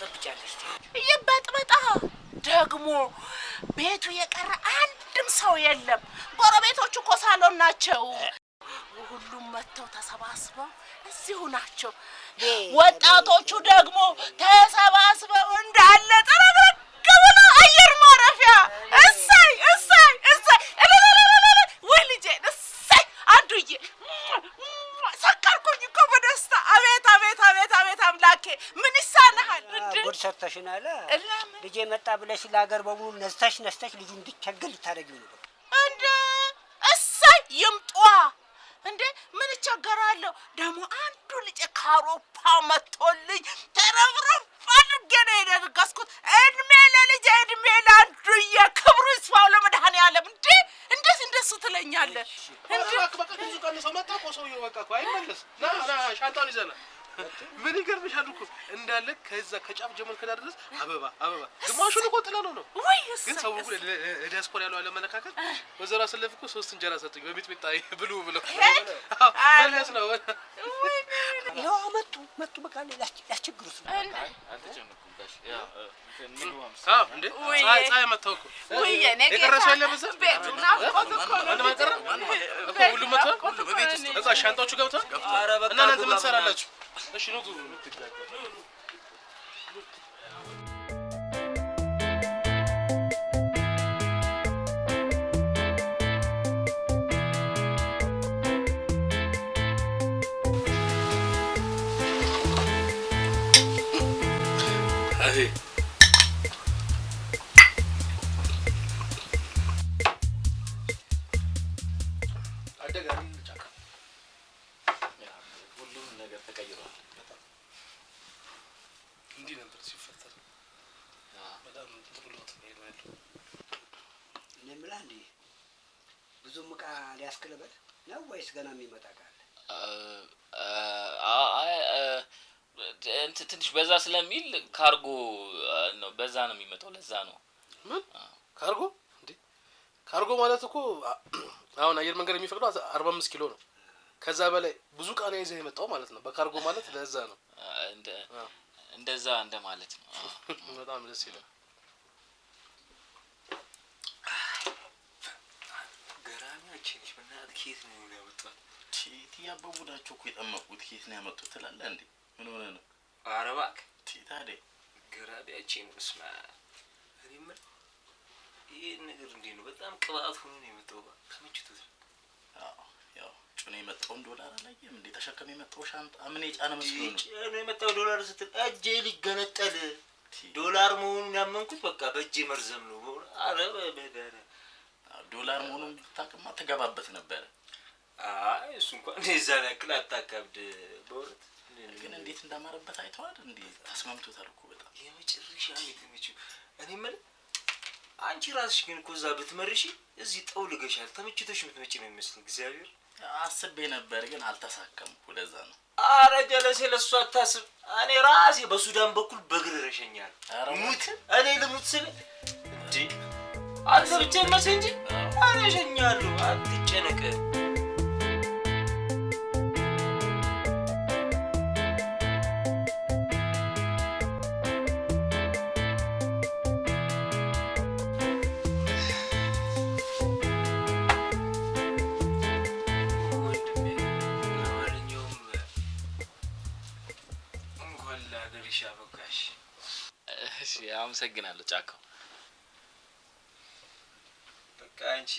ትበጠብጫለሽ? ይበጥበጣ ደግሞ ቤቱ የቀረ አንድም ሰው የለም። ጎረቤቶቹ እኮ ሳሎን ናቸው። ሁሉም መጥተው ተሰባስበው እዚሁ ናቸው። ወጣቶቹ ደግሞ ተሰባስበው እንዳለ ጠረግረግ ብለው አየር ማረፊያ እሰይ እሰይ እሰይ ወይ ልጄን እሰይ አንዱዬ ሰከርኩኝ እኮ በደስታ። አቤት አቤት አቤት አቤት አምላኬ ምን ይሳናሃል? ጉድ ሰርተሽናል። ልጄ መጣ ብለሽ ለሀገር በሙሉ ነስተሽ ልጁ እንዲቸገር ልታደርጊው ነው እንዴ? እሰይ ይምጧ እንዴ ምን ይቸገራለሁ? ደግሞ አንዱ ልጅ ከአውሮፓ መጥቶልኝ ተረፍረፍ አድርጌ ነው የደረስኩት። እድሜ ለልጄ እድሜ ለአንዱዬ ክብሩ ይስፋው ለመድኃኔዓለም። እንዴ እንዴት እንደሱ ትለኛለህ? እንዴ በቃ ብዙ ቀን ሰው መጣ እኮ ሰውዬው በቃ እኮ አይመለስ። ና ሻንጣውን ይዘና ምን ይገርምሻል እኮ እንዳለ ከዛ ከጫፍ ጀመር ከዳር ድረስ አበባ ግማሹን እኮ ጥለነው ነው። ግን ሰው ሁሉ ለዲያስፖራ ያለው አለመለካከት በዘራ ሰለፍ እኮ 3 እንጀራ ሰጡኝ በሚጥሚጣ ብሉ ብለው ማለት ነው። ይኸው መጡ በቃ ያስቸግሩት ነው። አልተጨነኩም ጋሽ ያው ምን ዋምስ እንዴ ፀሐይ መጣው እኮ የቀረሰው የለም እዛ ቤቱና ቆጥቆ አንድ ማቀረ እኮ ሁሉ መጣ ሁሉ በቤት ውስጥ እዛ ሻንጣዎቹ ገብተው እና እናንተ ምን ትሰራላችሁ? እሺ ነው ትጋጋ አይ ብዙም ዕቃ ሊያስክለበት ነው ወይስ ገና የሚመጣ ካለ? ትንሽ በዛ ስለሚል ካርጎ ነው በዛ ነው የሚመጣው። ለዛ ነው ምን ካርጎ እንዴ? ካርጎ ማለት እኮ አሁን አየር መንገድ የሚፈቅደው 45 ኪሎ ነው። ከዛ በላይ ብዙ ዕቃ ነው ይዘህ የመጣው ማለት ነው። በካርጎ ማለት ለዛ ነው እንደዛ እንደማለት ነው። በጣም ደስ ይላል። ገራሚያችንሽ በእናትህ ኬት ነው ያመጣው? ቲቲ ያበቡዳቸው እኮ የጠመቁት ኬት ነው ያመጡት ትላለህ እንዴ? ምን ሆነ ነው? ኧረ እባክህ ቲታዴ ገራሚያችን እስማ እኔ ምን ይሄ ነገር እንዴ ነው? በጣም ቅባት ሆኖ ነው የመጣው። ተመችቶት ያው ጩኔ የመጣው ዶላር አላየም እንዴ? ተሸከም የመጣው ሻንጣ ምን የጫነ መስሎ ነው? ጩኔ የመጣው ዶላር ስትል እጄ ሊገነጠል ዶላር መሆኑን ያመንኩት በቃ በእጄ መርዘም ነው። ኧረ በደረ ዶላር መሆኑን ብታውቅማ ተገባበት ነበር። አይ እሱ እንኳን እንደዛ ያክል አታካብድ በእውነት። ግን እንዴት እንዳማረበት አይተዋል እንዴ? ተስማምቶታል እኮ በጣም የመጨረሻ የተመቸው። እኔ ማለት አንቺ ራስሽ ግን እኮ እዛ ብትመርሺ እዚህ ጠውልገሻል። ተመችቶሽ የምትመጪ ነው የሚመስለኝ። እግዚአብሔር አስቤ ነበር ግን አልተሳካም እኮ ለዛ ነው። ኧረ ጀለሴ ለእሱ አታስብ። እኔ ራሴ በሱዳን በኩል በእግር እረሸኛለሁ። ሙት እኔ ልሙት ስል እንዴ አንተ ብቻ መስል እንጂ እኔ እሸኛለሁ። አትጨነቅ። አመሰግናለሁ ጫካው። በቃ አንቺ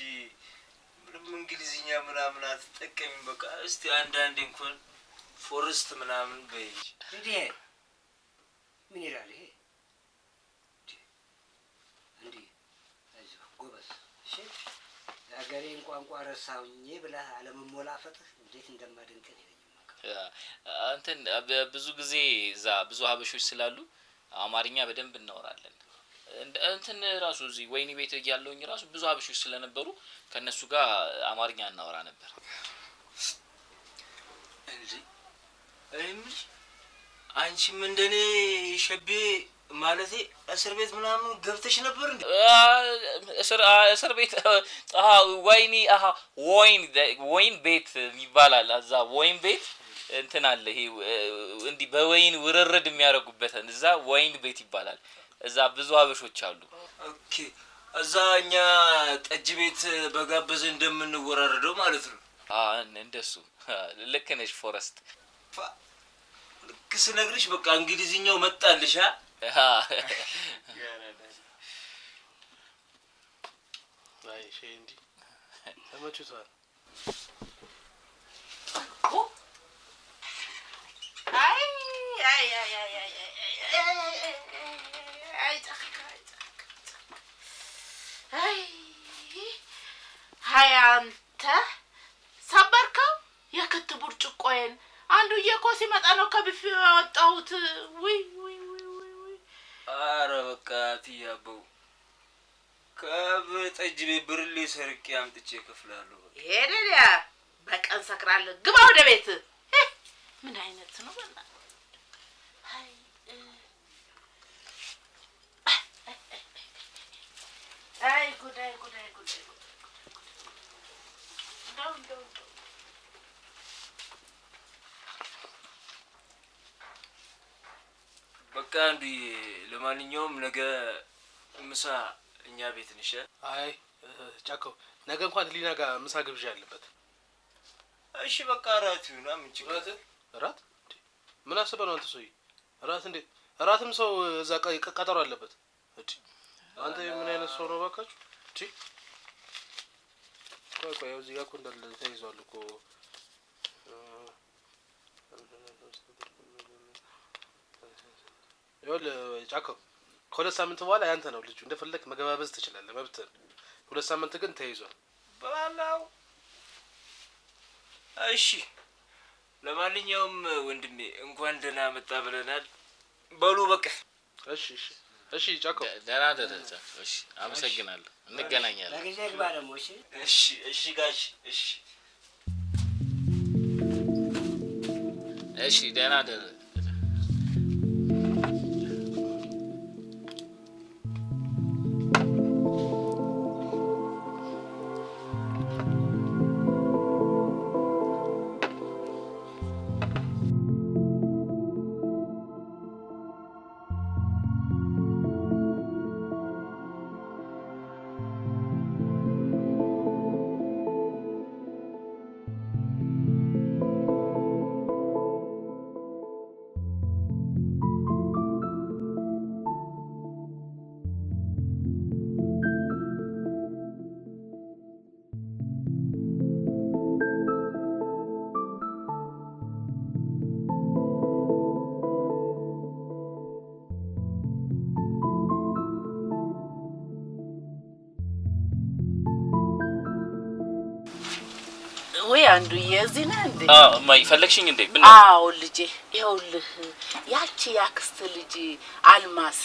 ምንም እንግሊዝኛ ምናምን አትጠቀሚም። በቃ እስቲ አንዳንዴ እንኳን ፎረስት ምናምን በይ እንዴ። ምን ይላል ይሄ? እንዴ አይዞህ ጎበዝ። እሺ የሀገሬን ቋንቋ ረሳሁኝ ብለህ አለመሞላፈጥህ እንዴት እንደማደንቅህ እንትን ብዙ ጊዜ እዛ ብዙ ሀበሾች ስላሉ አማርኛ በደንብ እናወራለን። እንትን ራሱ እዚህ ወይኒ ቤት ያለውኝ ራሱ ብዙ ሀበሾች ስለነበሩ ከነሱ ጋር አማርኛ እናወራ ነበር። እንዴ አንቺም እንደኔ ሸቤ ማለቴ እስር ቤት ምናምን ገብተሽ ነበር እንዴ? እስር ቤት ወይኒ ወይን ቤት ይባላል። እዛ ወይን ቤት እንትን አለ ይሄ እንዲህ በወይን ውርርድ የሚያደርጉበት እዛ ወይን ቤት ይባላል። እዛ ብዙ ሀበሾች አሉ። ኦኬ እዛ እኛ ጠጅ ቤት በጋበዘ እንደምንወራረደው ማለት ነው። እንደሱ ልክ ነሽ ፎረስት። ልክ ስነግርሽ በቃ እንግሊዝኛው መጣልሽ። አይ ሼንዲ ተመችቷል። ሀይ አንተ ሰበርከው የክት ብርጭቆዬን። አንዱ እኮ ሲመጣ ነው ከብፌ ያወጣሁት። ውይ ኧረ በቃ ትያበው ከጠጅ ቤት ብርሌ ሰርቄ አምጥቼ እከፍላለሁ። ሄደያ በቀን ሰክራለሁ። ግባ ወደ ቤት። ምን አይነት ነው በእናትህ? አይ ጉዳይ እንደው በቃ አንዱ ለማንኛውም ነገ ምሳ እኛ ቤት ነሽ። አይ ጫካው ነገ እንኳን ሊና ጋር ምሳ ግብዣ ያለበት። እሺ በቃ እራት ይሁን። ምን ችግር እራት ምን አስበህ ነው አንተ ሰውዬ? እራት እንዴ? እራትም ሰው እዛ ቀጠሮ አለበት። አንተ ምን አይነት ሰው ነው ባካችሁ? ቆይ እዚህ ጋር እኮ እንዳለ ተይዟል እኮ። ይኸውልህ ጫካው ከሁለት ሳምንት በኋላ ያንተ ነው ልጁ። እንደፈለክ መገባበዝ ትችላለህ፣ መብትህ። ሁለት ሳምንት ግን ተይዟል በላው። እሺ ለማንኛውም ወንድሜ እንኳን ደህና መጣ ብለናል። በሉ በቃ እሺ ጫካው ደህና ደረጃ። እሺ አመሰግናለሁ። እንገናኛለን። ለጊዜ ግባ ደግሞ። እሺ ጋሽ እሺ ደህና ደረጃ። ወይ አንዱ የዚህ ነህ እንዴ? እማዬ ፈለግሽኝ እንዴ? አዎ ልጄ፣ ይኸውልህ ያቺ ያክስት ልጅ አልማስ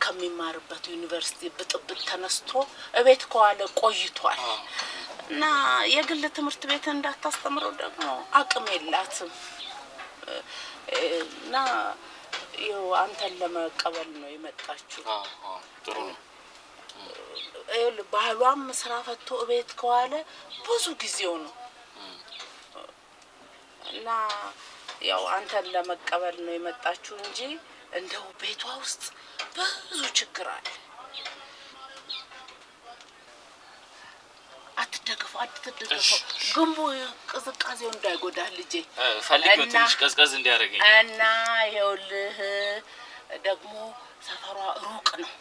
ከሚማርበት ዩኒቨርሲቲ ብጥብጥ ተነስቶ እቤት ከዋለ ቆይቷል እና የግል ትምህርት ቤት እንዳታስተምረው ደግሞ አቅም የላትም እና ይኸው አንተን ለመቀበል ነው የመጣችው። ጥሩ ነው። ባህሏም ስራ ፈቶ እቤት ከዋለ ብዙ ጊዜው ነው እና ያው አንተን ለመቀበል ነው የመጣችው እንጂ እንደው ቤቷ ውስጥ ብዙ ችግር አለ። አትደግፈው ግንቡ ቅዝቃዜው እንዳይጎዳህ ልጄ። ፈልጌው ትንሽ ቀዝቀዝ እንዲያደርገኝ እና ይኸውልህ ደግሞ ሰፈሯ ሩቅ ነው።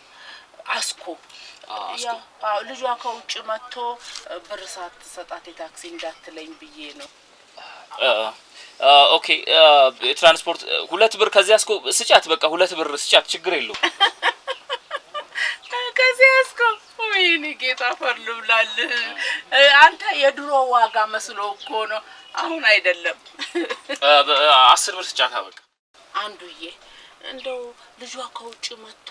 አስኮ ያው ልጇ ከውጭ መጥቶ ብር ሳትሰጣት የታክሲ እንዳትለኝ ብዬ ነው። ኦኬ ትራንስፖርት 2 ብር ከዚህ አስኮ ስጫት። በቃ 2 ብር ስጫት፣ ችግር የለው። ከዚህ አስኮ ወይኔ ጌታ ፈርሉ ብላል። አንተ የድሮ ዋጋ መስሎ እኮ ነው፣ አሁን አይደለም። 10 ብር ስጫት። በቃ አንዱዬ እንደው ልጇ ከውጭ መጥቶ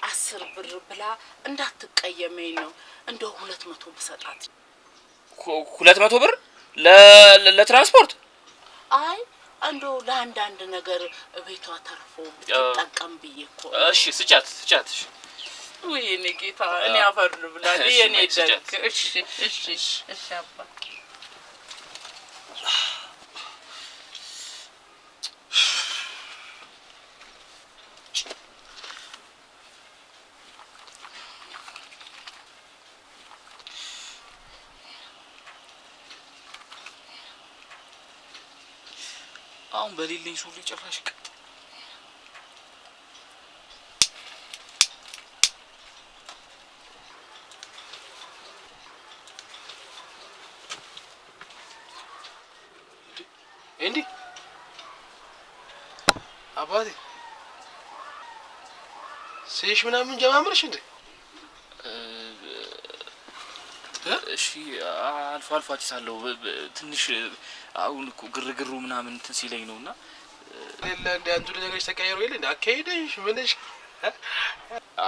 10 ብር ብላ እንዳትቀየመኝ ነው። እንደው 200 ብሰጣት። 200 ብር ለትራንስፖርት? አይ እንደው ለአንዳንድ ነገር ቤቷ ተርፎ ብትጠቀም ብዬ እኮ። እሺ ስጫት። እሺ ወይኔ ጌታ እኔ አፈር ብላ የኔ ደግ። እሺ አባ አሁን በሌለኝ ሱሪ ጭራሽ እንዴ አባቴ ሴሽ ምናምን ጀማምርሽ እንዴ? እሺ አልፎ አልፎ አጭሳለሁ ትንሽ አሁን እኮ ግርግሩ ምናምን እንትን ሲለኝ ነውና ሌላ እንደ አንዱ ነገርሽ ተቀየሩ ይል እንደ አካሄደሽ ምንሽ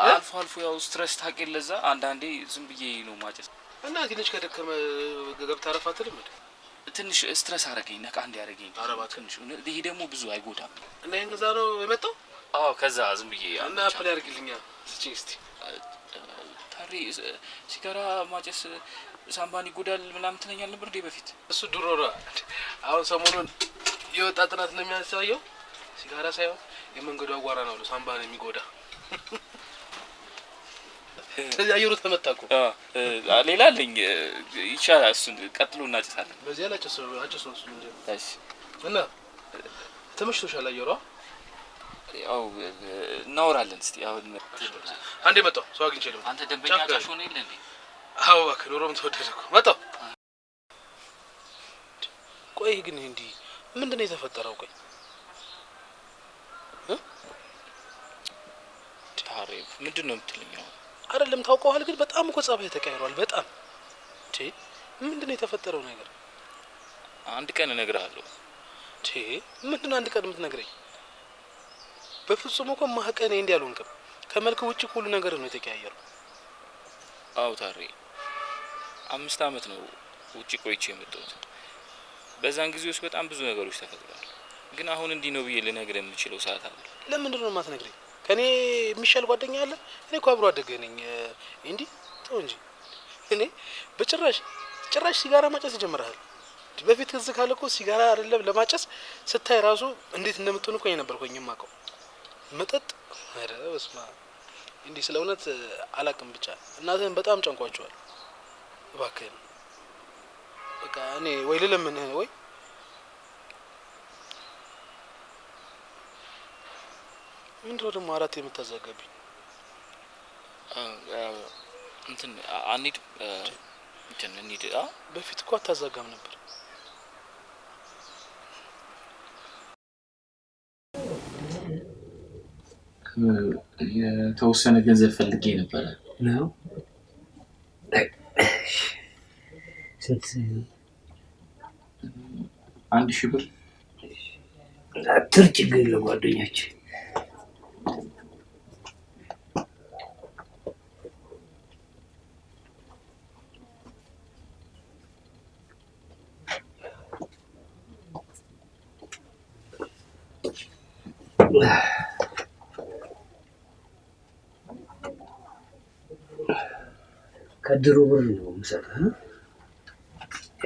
አልፎ አልፎ ያው ስትረስ ታውቂው ለዛ አንዳንዴ ዝም ብዬ ነው ማጨስ እና ትንሽ ከደከመ ገብታ አረፋትልም እንዴ? ትንሽ ስትረስ አረገኝ ነቃ እንዲያረገኝ አረባ ትንሽ ይሄ ደግሞ ብዙ አይጎዳም እና ይሄን ከዛ ነው የመጣው? አዎ ከዛ ዝም ብዬ እና አፕል ያርግልኛ ስጪኝ እስቲ ታሪ ሲጋራ ማጨስ ሳምባን ይጎዳል ምናምን ትለኛል ነበር እንዴ በፊት? እሱ ድሮ ነው። አሁን ሰሞኑን የወጣ ጥናት ነው የሚያሳየው ሲጋራ ሳይሆን የመንገዱ አጓራ ነው ሳምባን የሚጎዳ። ስለዚህ አየሩ ተመታኩ። ሌላ አለኝ ይቻላል። እሱን ቀጥሎ እናጨሳለን። በዚህ አላጨስ እሱ እንጂ እሺ። እና ተመችቶሻል አየሩ? ያው እናወራለን። እስቲ አሁን አንዴ መጣሁ ሰው አግኝቼ ነው። አንተ ደንበኛ ጫሽ ሆነ የለ እንዴ? አዎ እባክህ ኑሮም ተወደደ እኮ መጣሁ። ቆይ ግን እንዴ ምንድነው የተፈጠረው? ቆይ ታሪፍ ምንድነው የምትለኛው? አይደለም ታውቀዋል፣ ግን በጣም እኮ ጸባይ ተቀይሯል። በጣም ምንድነው የተፈጠረው ነገር? አንድ ቀን እነግርሃለሁ። ምንድነው አንድ ቀን የምትነግረኝ? በፍጹም እኮ ማህቀኔ እንዲያሉንከም ከመልክ ውጪ ሁሉ ነገር ነው የተቀያየረው። አው ታሪ 5 አመት ነው ውጪ ቆይቼ የመጣሁት። በዛን ጊዜ ውስጥ በጣም ብዙ ነገሮች ተፈጥረዋል። ግን አሁን እንዲህ ነው ብዬ ልነግርህ የምችለው ሰዓት አለ። ለምንድን ነው የማትነግረኝ? ከኔ የሚሻል ጓደኛ አለ? እኔ እኮ አብሮ አደገ ነኝ። እንዴ ተው እንጂ እኔ በጭራሽ ሲጋራ ማጨስ ጀምረሃል። በፊት ከዚህ ካለ እኮ ሲጋራ አይደለም ለማጨስ ስታይ ራሱ እንዴት እንደምትሆን እኮ ነበርኩኝ የማውቀው። መጠጥ አረ በስማ እንዴ ስለ እውነት አላቅም። ብቻ እናትህን በጣም ጨንቋቸዋል። እባክህን በቃ እኔ ወይ ልለምንህ ወይ ምንድነው ደግሞ አራት የምታዘጋብኝ? እንትን አንሂድ እንሂድ። በፊት እኮ አታዘጋም ነበር። የተወሰነ ገንዘብ ፈልጌ ነበረ ነው። ስንት? 1000 ብር። አትር ችግር ለጓደኛችን ከድሮ ብር ነው የምሰጥህ።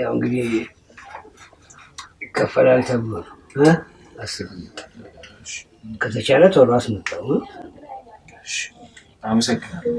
ያው እንግዲህ ይከፈላል ተብሎ ነው። አስብ ከተቻለ ቶሎ አስመጣው። አመሰግናለሁ።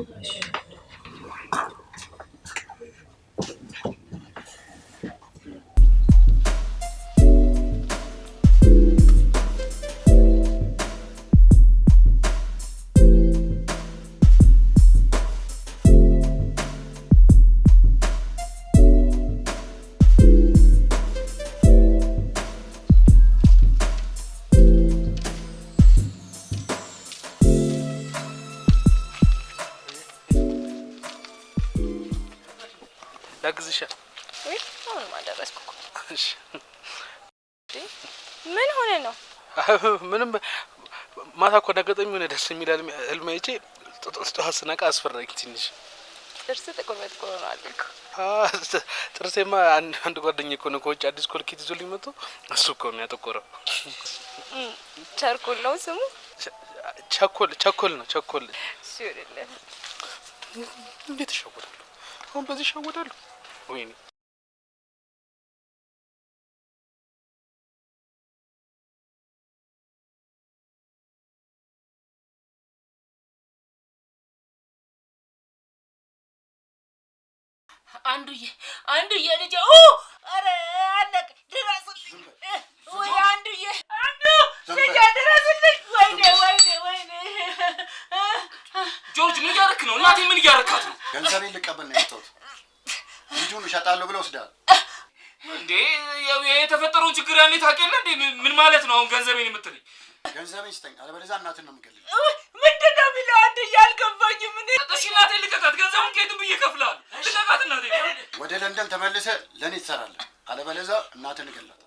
ላግዝሻ? ወይ አሁን ማደረስኩ እኮ። እሺ ምን ሆነ ነው? ምንም ማታ እኮ አጋጣሚ ሆነ ደስ የሚል ህልም አይቼ ጠዋት ስነቃ አስፈራኝ ትንሽ። ጥርስ ጥቁር በጥቁር ነው አልኩ። ጥርሴማ አንድ ጓደኛዬ እኮ ነው ከውጭ አዲስ ኮልጌት ይዞልኝ መጥቶ እሱ እኮ ነው ያጠቆረው። ቸርኮል ነው ስሙ? ቸኮል ነው ቸኮል። እሺ ይኸውልህ እንዴት ይሻወዳሉ? አሁን በዚህ ይሻወዳሉ? ወይኔ አንዱዬ ልጄ አረ አለቀ። ድረስልኝ ወይ አንዱዬ አንዱ ልጅ አደረስልኝ። ወይኔ ጆርጅ ምን እያደረክ ነው? እናቴ ምን እያደረካት ነው? ገንዘቤን ልቀበል ነው የመጣሁት። ልጁን እሸጣለሁ ብለው ወስደሃል እንዴ? የተፈጠረውን ችግር ያኔ ታውቂያለህ እንዴ? ምን ማለት ነው አሁን ገንዘቤን የምትለኝ? ገንዘቤን ስጠኝ፣ አለበለዚያ እናትን ነው የምገልህ። ምንድን ነው የሚለው? አንዱዬ አልገባኝም። እሺ እናቴ ልቀቃት። ገንዘቡን ከየትም ብዬ እከፍልሃለሁ። ልቀቃት እናቴ። ወደ ለንደን ተመልሰህ ለእኔ ትሰራለህ፣ አለበለዚያ እናትን እገላለሁ።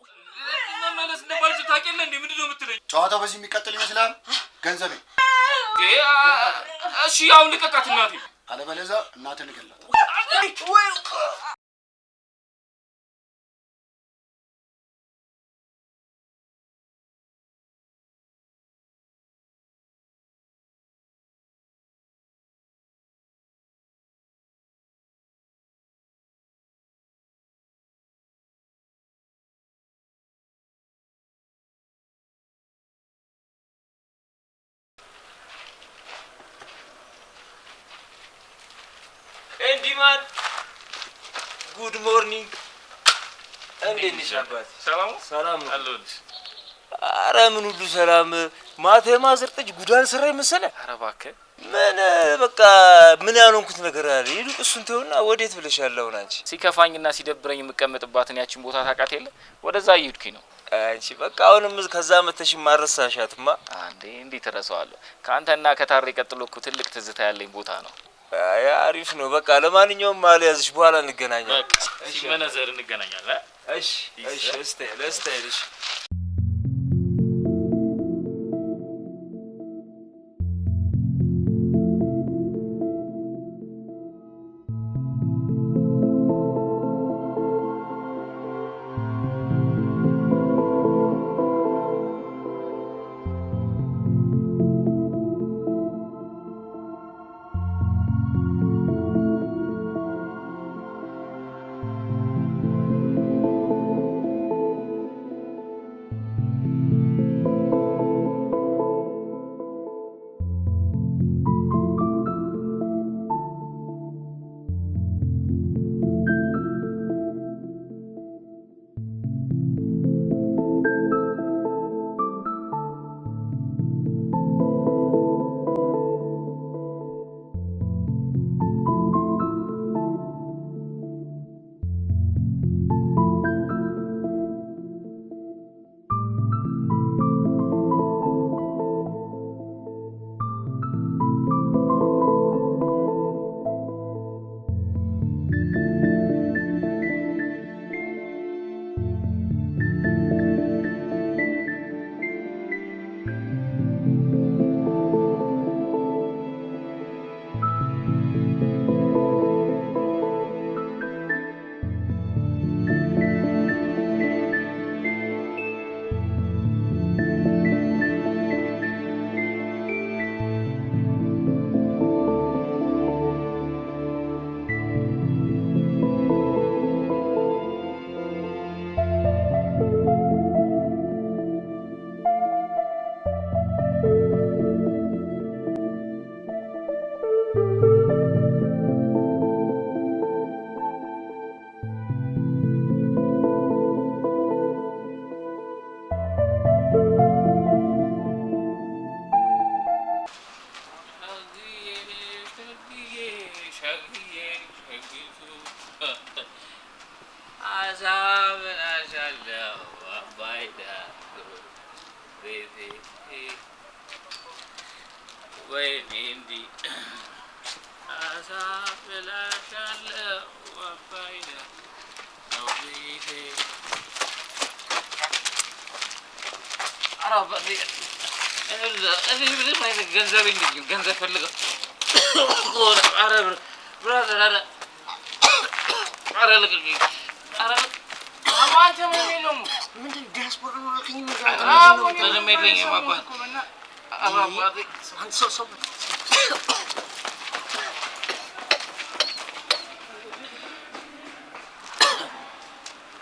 መመለስ እንደማልችል ታውቂያለህ እንዴ? ምንድን ነው የምትለኝ? ጨዋታው በዚህ የሚቀጥል ይመስላል? ገንዘቤን እሺ አሁን ልቀቃት እናቴ፣ አለበለዚያ እናትን እገላለሁ። ኤንዲማን ጉድ ሞርኒንግ። እንዴት ነሽ አባቴ? ሰላም ነው አለሁልሽ። ኧረ ምን ሁሉ ሰላም። ማታ የማዘርጠጅ ጉዳን ስራ መሰለህ? ኧረ እባክህ ምን በቃ ምን ያልሆንኩት ነገር አለ? ይልቅ እሱን ተውና ወዴት ብለሻል አሁን አንቺ? ሲከፋኝና ሲደብረኝ የምቀመጥባትን ያችን ቦታ ታውቃት የለ? ወደዛ እየሄድኩኝ ነው። አንቺ በቃ አሁንም ከዛ መተሽ ማረሳሻትማ። አንዴ እንዴት እረሳዋለሁ? ከአንተና ከታሬ ቀጥሎ እኮ ትልቅ ትዝታ ያለኝ ቦታ ነው። አይ አሪፍ ነው። በቃ ለማንኛውም ማልያዝሽ በኋላ እንገናኛለን። በቃ ሲመነዘር እንገናኛለን። እሺ ለስታይልሽ ገንዘብ እንግዲህ ገንዘብ ፈልገው ኧረ ብራዘር ኧረ ልቅቅ አንተ ምንም የለውም። ምንድን ዲያስፖራ ነው አልከኝ? ምንም የለኝም አባት። አንተ ሰው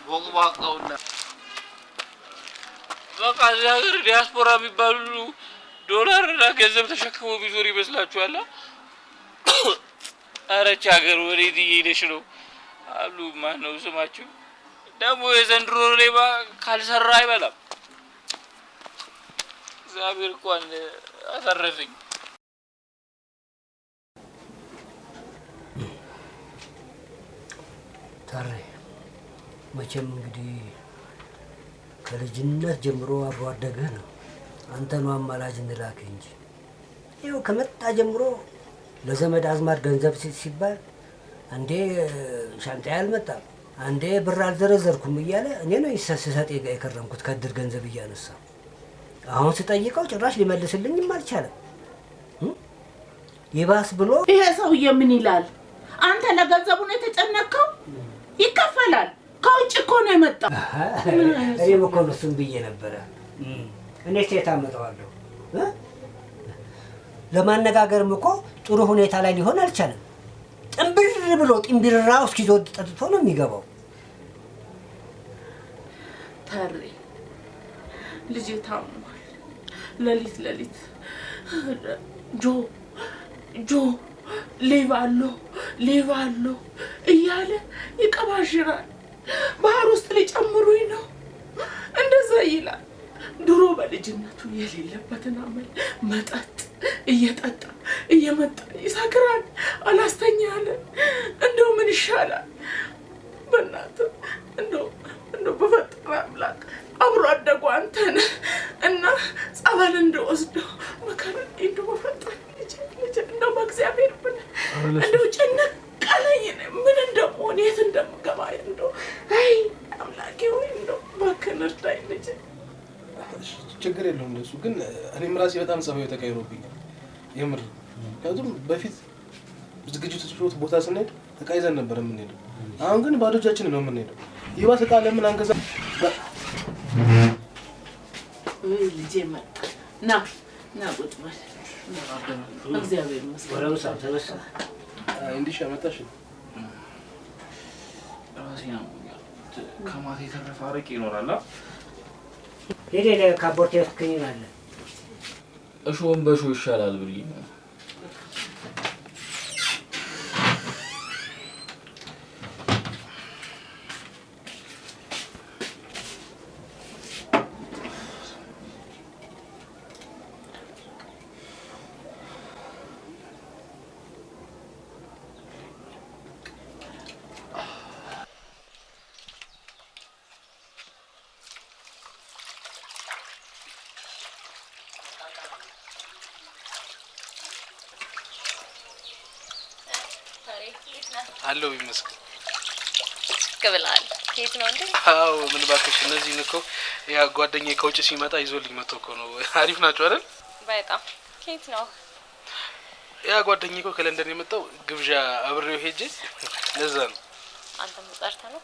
ቦቅቧቃውና በቃ እዚህ ሀገር ዲያስፖራ የሚባሉ ዶላር እና ገንዘብ ተሸክሞ ቢዞር ይመስላችኋል? አረች ሀገር ወዴት እየሄደች ነው አሉ። ማነው ስማችሁ ደግሞ? የዘንድሮ ሌባ ካልሰራ አይበላም። እግዚአብሔር እንኳን አተረፈኝ። ታሬ መቼም እንግዲህ ከልጅነት ጀምሮ አብሮ አደገህ ነው። አንተኑ አማላጅ እንላክ እንጂ ይኸው ከመጣ ጀምሮ ለዘመድ አዝማድ ገንዘብ ሲባል አንዴ ሻንጣዬ አልመጣም፣ አንዴ ብር አልዘረዘርኩም እያለ እኔ ነው ስሰጥ የከረምኩት ከእድር ገንዘብ እያነሳ። አሁን ስጠይቀው ጭራሽ ሊመልስልኝም አልቻለም። ይባስ ብሎ ይሄ ሰውዬ ምን ይላል? አንተ ለገንዘቡ ነው የተጨነቀው? ይከፈላል። ከውጭ እኮ ነው የመጣው። እኔም እኮ እሱን ብዬ ነበረ። እኔ ሴት አመጣዋለሁ። ለማነጋገርም እኮ ጥሩ ሁኔታ ላይ ሊሆን አልቻለም። ጥንብር ብሎ ጥንብራው እስኪዞ ጠጥቶ ነው የሚገባው። ተሬ ልጄ ታሟል። ሌሊት ጆ ሌባሎ እያለ ይቀባሽራል። ባህር ውስጥ ሊጨምሩኝ ነው እንደዛ ይላል። ድሮ በልጅነቱ የሌለበትን አመል መጠጥ እየጠጣ እየመጣ ይሰክራል። አላስተኛ አለ። እንደው ምን ይሻላል? በእናትህ እንደው በፈጠረ አምላክ አብሮ አደጉ አንተን እና ጸበል እንደወስደው መከራ እንደው በፈጠረ ልጅ እንደው በእግዚአብሔር ብለህ እንደው ጭንቅ አለኝ። ምን እንደምሆን የት እንደምገባ እንደው አይ አምላኬ ሆይ እንደው እባክህን እርዳኝ ልጅ። ችግር የለውም እሱ ግን እኔም ራሴ በጣም ጸባዩ ተቀይሮብኛል የምር። ምክንያቱም በፊት ዝግጅቶች ቦታ ስንሄድ እቃ ይዘን ነበር የምንሄደው። አሁን ግን ባዶ እጃችንን ነው የምንሄደው። ይባስ እቃ ለምን አንገዛ? ልጄ መጣ። ና ቁጭ በል። እግዚአብሔር ይመስገን። ወራውሳ ተነሳ። እንዲሽ አመጣሽ? ራሴ ነው ከማታ የተረፈ አረቄ ይኖራል። ሄዴ ካቦርቴ እስክኝን አለ እሾህም በእሾህ ይሻላል ብልኝ ነው። አለው ይመስገን። ከብላል ከየት ነው እንዴ? አዎ ምን ባክሽ፣ እነዚህ እኮ ያ ጓደኛዬ ከውጭ ሲመጣ ይዞልኝ መጥቶ እኮ ነው። አሪፍ ናቸው አይደል? በጣም። ከየት ነው? ያ ጓደኛዬ እኮ ከለንደን የመጣው ግብዣ አብሬው ሄጄ ለዛ ነው። አንተም ተጠርተህ ነው?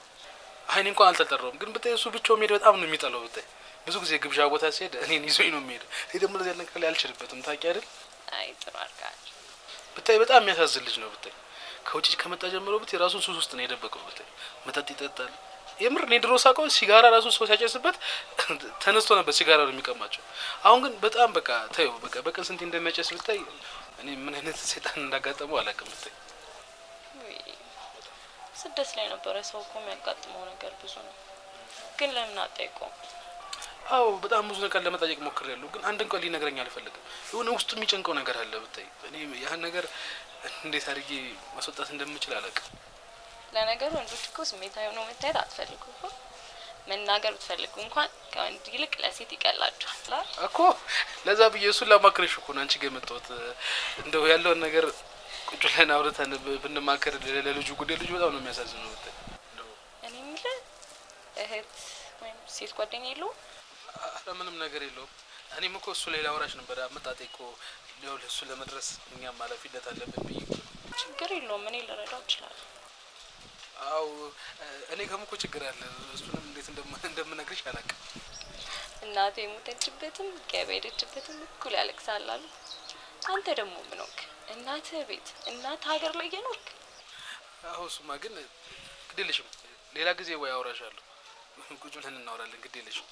አይ እኔ እንኳን አልተጠራሁም፣ ግን ብታይ እሱ ብቻውን መሄድ በጣም ነው የሚጠላው። ብታይ ብዙ ጊዜ ግብዣ ቦታ ሲሄድ እኔን ይዞኝ ነው የሚሄደው። እኔ ደግሞ ለዚህ ነገር ላይ አልችልበትም። ታውቂ አይደል? አይ ጥሩ አድርገሃል። ብታይ በጣም የሚያሳዝን ልጅ ነው። ብታይ ከውጭ ከመጣ ጀምሮ ብታይ የራሱን ሱስ ውስጥ ነው የደበቀው። ብታይ መጠጥ ይጠጣል። የምር እኔ ድሮ ሳውቀው ሲጋራ ራሱ ሰው ሲያጨስበት ተነስቶ ነበር ሲጋራ ነው የሚቀማቸው። አሁን ግን በጣም በቃ ተይው፣ በቃ በቀን ስንት እንደሚያጨስ ብታይ። እኔ ምን አይነት ሰይጣን እንዳጋጠመው አላውቅም። ብታይ ስደት ላይ ነበረ ሰው እኮ የሚያጋጥመው ነገር ብዙ ነው። ግን ለምን አጠይቀው? አዎ በጣም ብዙ ነገር ለመጠየቅ ሞክሬያለሁ፣ ግን አንድ እንኳን ሊነግረኝ አልፈለገም። የሆነ ውስጡ የሚጨንቀው ነገር አለ። ብታይ እኔ ያን ነገር እንዴት አድርጌ ማስወጣት እንደምችል አላውቅም። ለነገሩ ወንዶች እኮ ስሜታዊ ሆነው መታየት አትፈልጉም እኮ። መናገር ብትፈልጉ እንኳን ከወንድ ይልቅ ለሴት ይቀላቸዋል እኮ። ለዛ ብዬ እሱን ላማክርሽ እኮ ነው አንቺ ጋር የመጣሁት። እንደው ያለውን ነገር ቁጭ ብለን አውርተን ብንማከር ለልጁ ጉዳይ። ልጁ በጣም ነው የሚያሳዝነው። ብታይ እኔ የምልህ እህት ወይም ሴት ጓደኛ የለውም? ኧረ ምንም ነገር የለውም። እኔም እኮ እሱ ላይ ላወራሽ ነበር። አመጣጤ እኮ ለእሱ ለመድረስ እኛም ኃላፊነት አለብን ብዬ። ችግር የለውም፣ እኔ ልረዳው እችላለሁ። አው እኔ ጋርም እኮ ችግር አለ። እሱንም እንዴት እንደምነግርሽ አላውቅም። እናቴ የሞተችበትም ገበያ ሄደችበትም እኩል ያለቅሳል አሉ። አንተ ደግሞ ምን ሆንክ? እናትህ ቤት እናት ሀገር ላይ እየኖርክ። አዎ እሱማ ግን ግድ የለሽም። ሌላ ጊዜ ወይ አወራሻለሁ፣ ቁጭ ብለን እናወራለን። ግድ የለሽም።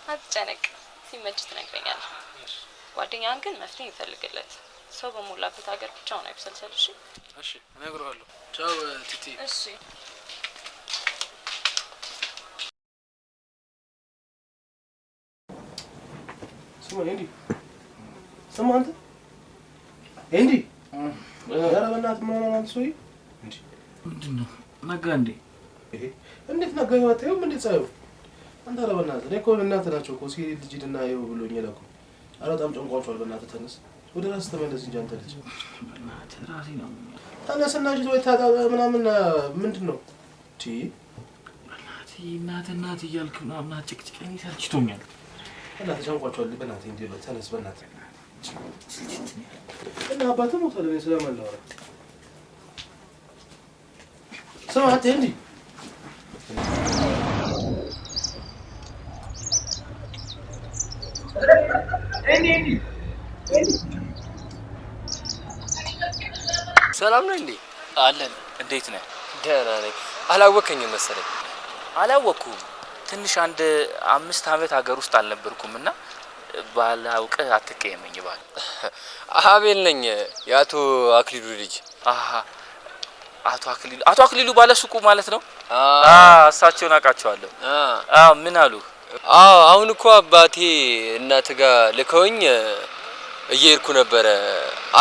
አትጨነቅ፣ ሲመች ትነግረኛለህ። ጓደኛህን ግን መፍትሄ ይፈልግለት። ሰው በሞላበት ሀገር ብቻውን አይብሰልሰል። እሺ እሺ፣ እነግረዋለሁ። ቻው ቲቲ። እሺ ስማ እንዴ ስማ አንተ እንዴ ኧረ በእናትህ ምን ሆነህ አንተ ሰውዬ እንዴ ምንድን ነው ነጋ እንዴ እንዴት ነጋ ይወጣው እንዴት ሳይው አንተ ኧረ በእናትህ እኔ እኮ እናትህ ናቸው እኮ ሲል ልጅድና ይኸው ብሎኝ እኮ ኧረ በጣም ጨንቋቸዋል በእናትህ ተነስ ወደ ራስህ ተመለስ እንጂ አንተ ልጅ በእናትህ ራሴ ነው ተነስና እሺ ወይ ታጣጣ ምናምን ምንድን ነው እቺ እናት እያልክ ምናምን አጭቅጭቀኝ ሰልችቶኛል በእናትህ ጨንቋቸዋል በእናትህ እንዴ ተነስ በእናትህ እና አባትህ ሞቷል እኔ ስለማላወራ ስማ አንተ እንዴ ሰላም ነው እንዴ? አለን። እንዴት ነህ? ደህና ነኝ። አላወከኝም መሰለኝ። አላወኩም። ትንሽ አንድ 5 አመት ሀገር ውስጥ አልነበርኩምና ባላውቅህ አትቀየመኝ ባል። አቤል ነኝ የአቶ አክሊሉ ልጅ። አቶ አክሊሉ ባለ ሱቁ ማለት ነው? እሳቸውን አውቃቸዋለሁ። ምን አሉ? አሁን እኮ አባቴ እናት ጋር ልከውኝ እየሄድኩ ነበረ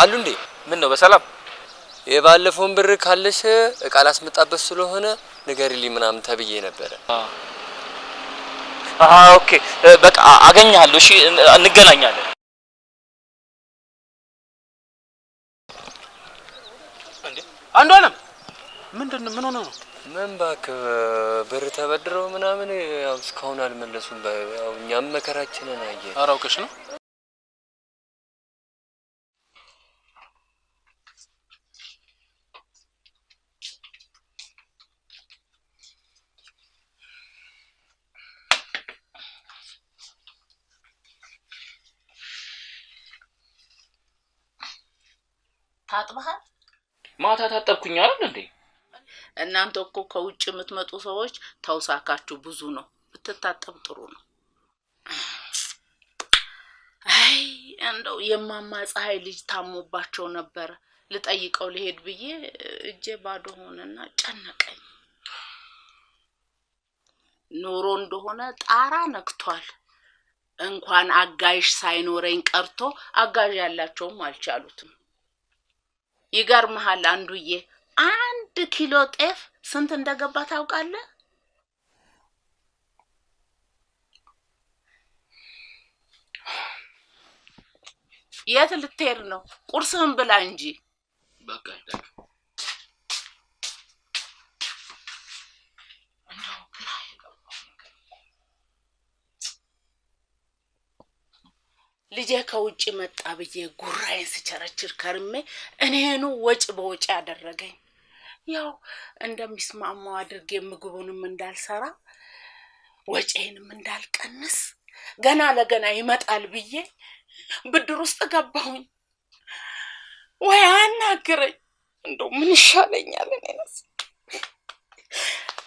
አሉ እንዴ? ምን ነው በሰላም? የባለፈውን ብር ካለሽ እቃ ላስመጣበት ስለሆነ ንገሪልኝ ምናምን ተብዬ ነበረ። ኦኬ በቃ አገኛለሁ። እሺ እንገናኛለን። እንዴ አንዱ አለም ምንድነው? ምን ሆነ ነው? ምን እባክህ ብር ተበድረው ምናምን ያው እስካሁን አልመለሱም። ያው እኛም መከራችንን አየን። አራውቀሽ ነው ታጥበሃል? ማታ ታጠብኩኝ አይደል እንዴ? እናንተ እኮ ከውጭ የምትመጡ ሰዎች ተውሳካችሁ ብዙ ነው። ብትታጠብ ጥሩ ነው። አይ እንደው የማማ ፀሐይ ልጅ ታሞባቸው ነበር። ልጠይቀው ልሄድ ብዬ እጄ ባዶ ሆነና ጨነቀኝ። ኑሮ እንደሆነ ጣራ ነክቷል። እንኳን አጋዥ ሳይኖረኝ ቀርቶ አጋዥ ያላቸውም አልቻሉትም። ይገርምሃል አንዱዬ 1 ኪሎ ጤፍ ስንት እንደገባ ታውቃለህ? የት ልትሄድ ነው? ቁርስህን ብላ እንጂ። በቃ ልጄ ከውጭ መጣ ብዬ ጉራዬን ስቸረችር ከርሜ እኔኑ ወጭ በወጭ ያደረገኝ። ያው እንደሚስማማው አድርጌ ምግቡንም እንዳልሰራ ወጪንም እንዳልቀንስ ገና ለገና ይመጣል ብዬ ብድር ውስጥ ገባሁኝ። ወይ አናግረኝ። እንደው ምን ይሻለኛል እኔስ?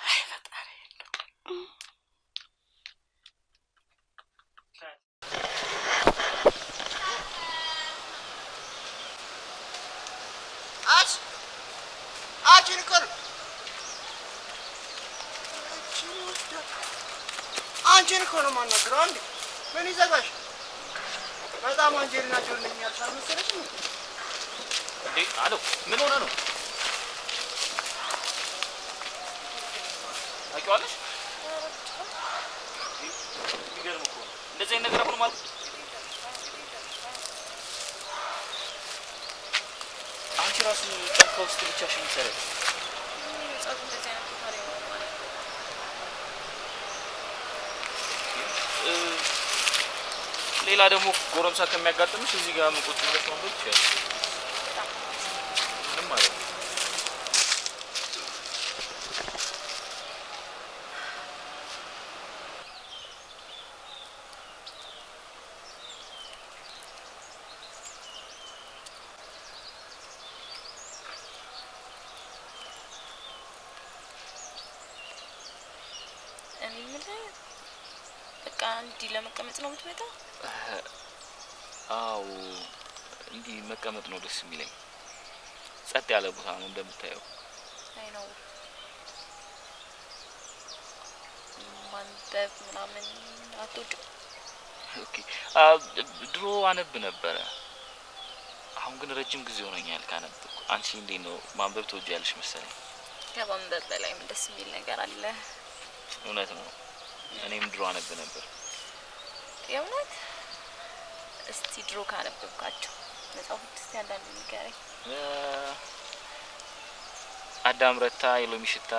አይ ፈጣሪ አንቺን እኮ ነው የማናግረው። አንዴ ምን ይዘጋሽ? በጣም አንጀልና ጆርነኛል ሳልመሰለሽ ነው እንዴ? አሎ ምን ሆነ ነው? ታውቂዋለሽ? የሚገርም እኮ እንደዚህ አይነት ነገር አሁን ማለት አንቺ ራሱ ጫካ ውስጥ ብቻሽን ሰረች ሌላ ደግሞ ጎረምሳ ከሚያጋጥምሽ እዚህ ጋር መቆጥ ብለሽ ማንበብ ትችያለሽ። ምንም ማለት ነው። እኔ የምልህ በቃ እንዲህ ለመቀመጥ ነው የምትመጣው? አዎ እንዲህ መቀመጥ ነው ደስ የሚለኝ። ጸጥ ያለ ቦታ ነው እንደምታየው። አይ ነው ማንበብ ምናምን አትወድም? ኦኬ። ድሮ አነብ ነበረ። አሁን ግን ረጅም ጊዜ ሆኖኛል ካነበብኩ። አንቺ እንዴት ነው ማንበብ ትወጃለሽ መሰለኝ? ከማንበብ በላይ ምን ደስ የሚል ነገር አለ? እውነት ነው። እኔም ድሮ አነብ ነበር። የእውነት? እስቲ ድሮ ካነበብካቸው መጽሐፎች እስቲ አንዳንድ ንገረኝ። አዳም ረታ፣ የሎሚ ሽታ፣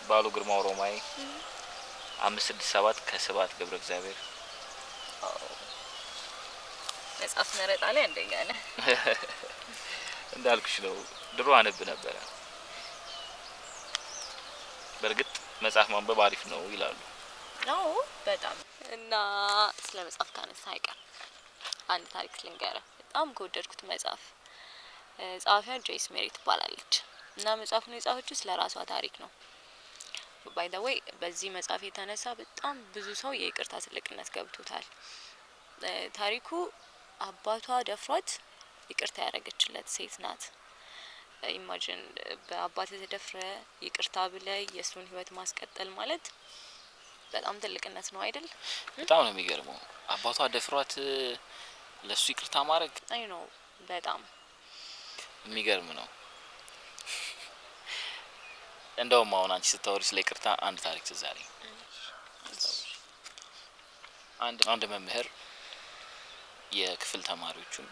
ባሉ ግርማ ኦሮማይ፣ 567 ከስብሐት ገብረ እግዚአብሔር። መጽሐፍ መረጣ ላይ አንደኛ ነህ። እንዳልኩሽ ነው ድሮ አነብ ነበረ። በእርግጥ መጽሐፍ ማንበብ አሪፍ ነው ይላሉ። አዎ በጣም። እና ስለ መጽሐፍ ካነሳ አይቀር አንድ ታሪክ ልንገርህ። በጣም ከወደድኩት መጽሐፍ ጸሐፊዋ ጆይስ ሜሪ ትባላለች እና መጽሐፉን የጻፈችው ስለ ራሷ ታሪክ ነው። ባይ ዘ ዌይ በዚህ መጽሐፍ የተነሳ በጣም ብዙ ሰው የይቅርታ ትልቅነት ገብቶታል። ታሪኩ አባቷ ደፍሯት ይቅርታ ያደረገችለት ሴት ናት። ኢማጂን በአባት የተደፍረ ይቅርታ ብለ የሱን ህይወት ማስቀጠል ማለት በጣም ትልቅነት ነው አይደል? በጣም ነው የሚገርመው። አባቷ ደፍሯት ለሱ ይቅርታ ማድረግ አይ ነው በጣም የሚገርም ነው። እንደውም አሁን አንቺ ስታወሪ ስለ ይቅርታ አንድ ታሪክ ትዝ አለኝ። አንድ መምህር የክፍል ተማሪዎቹን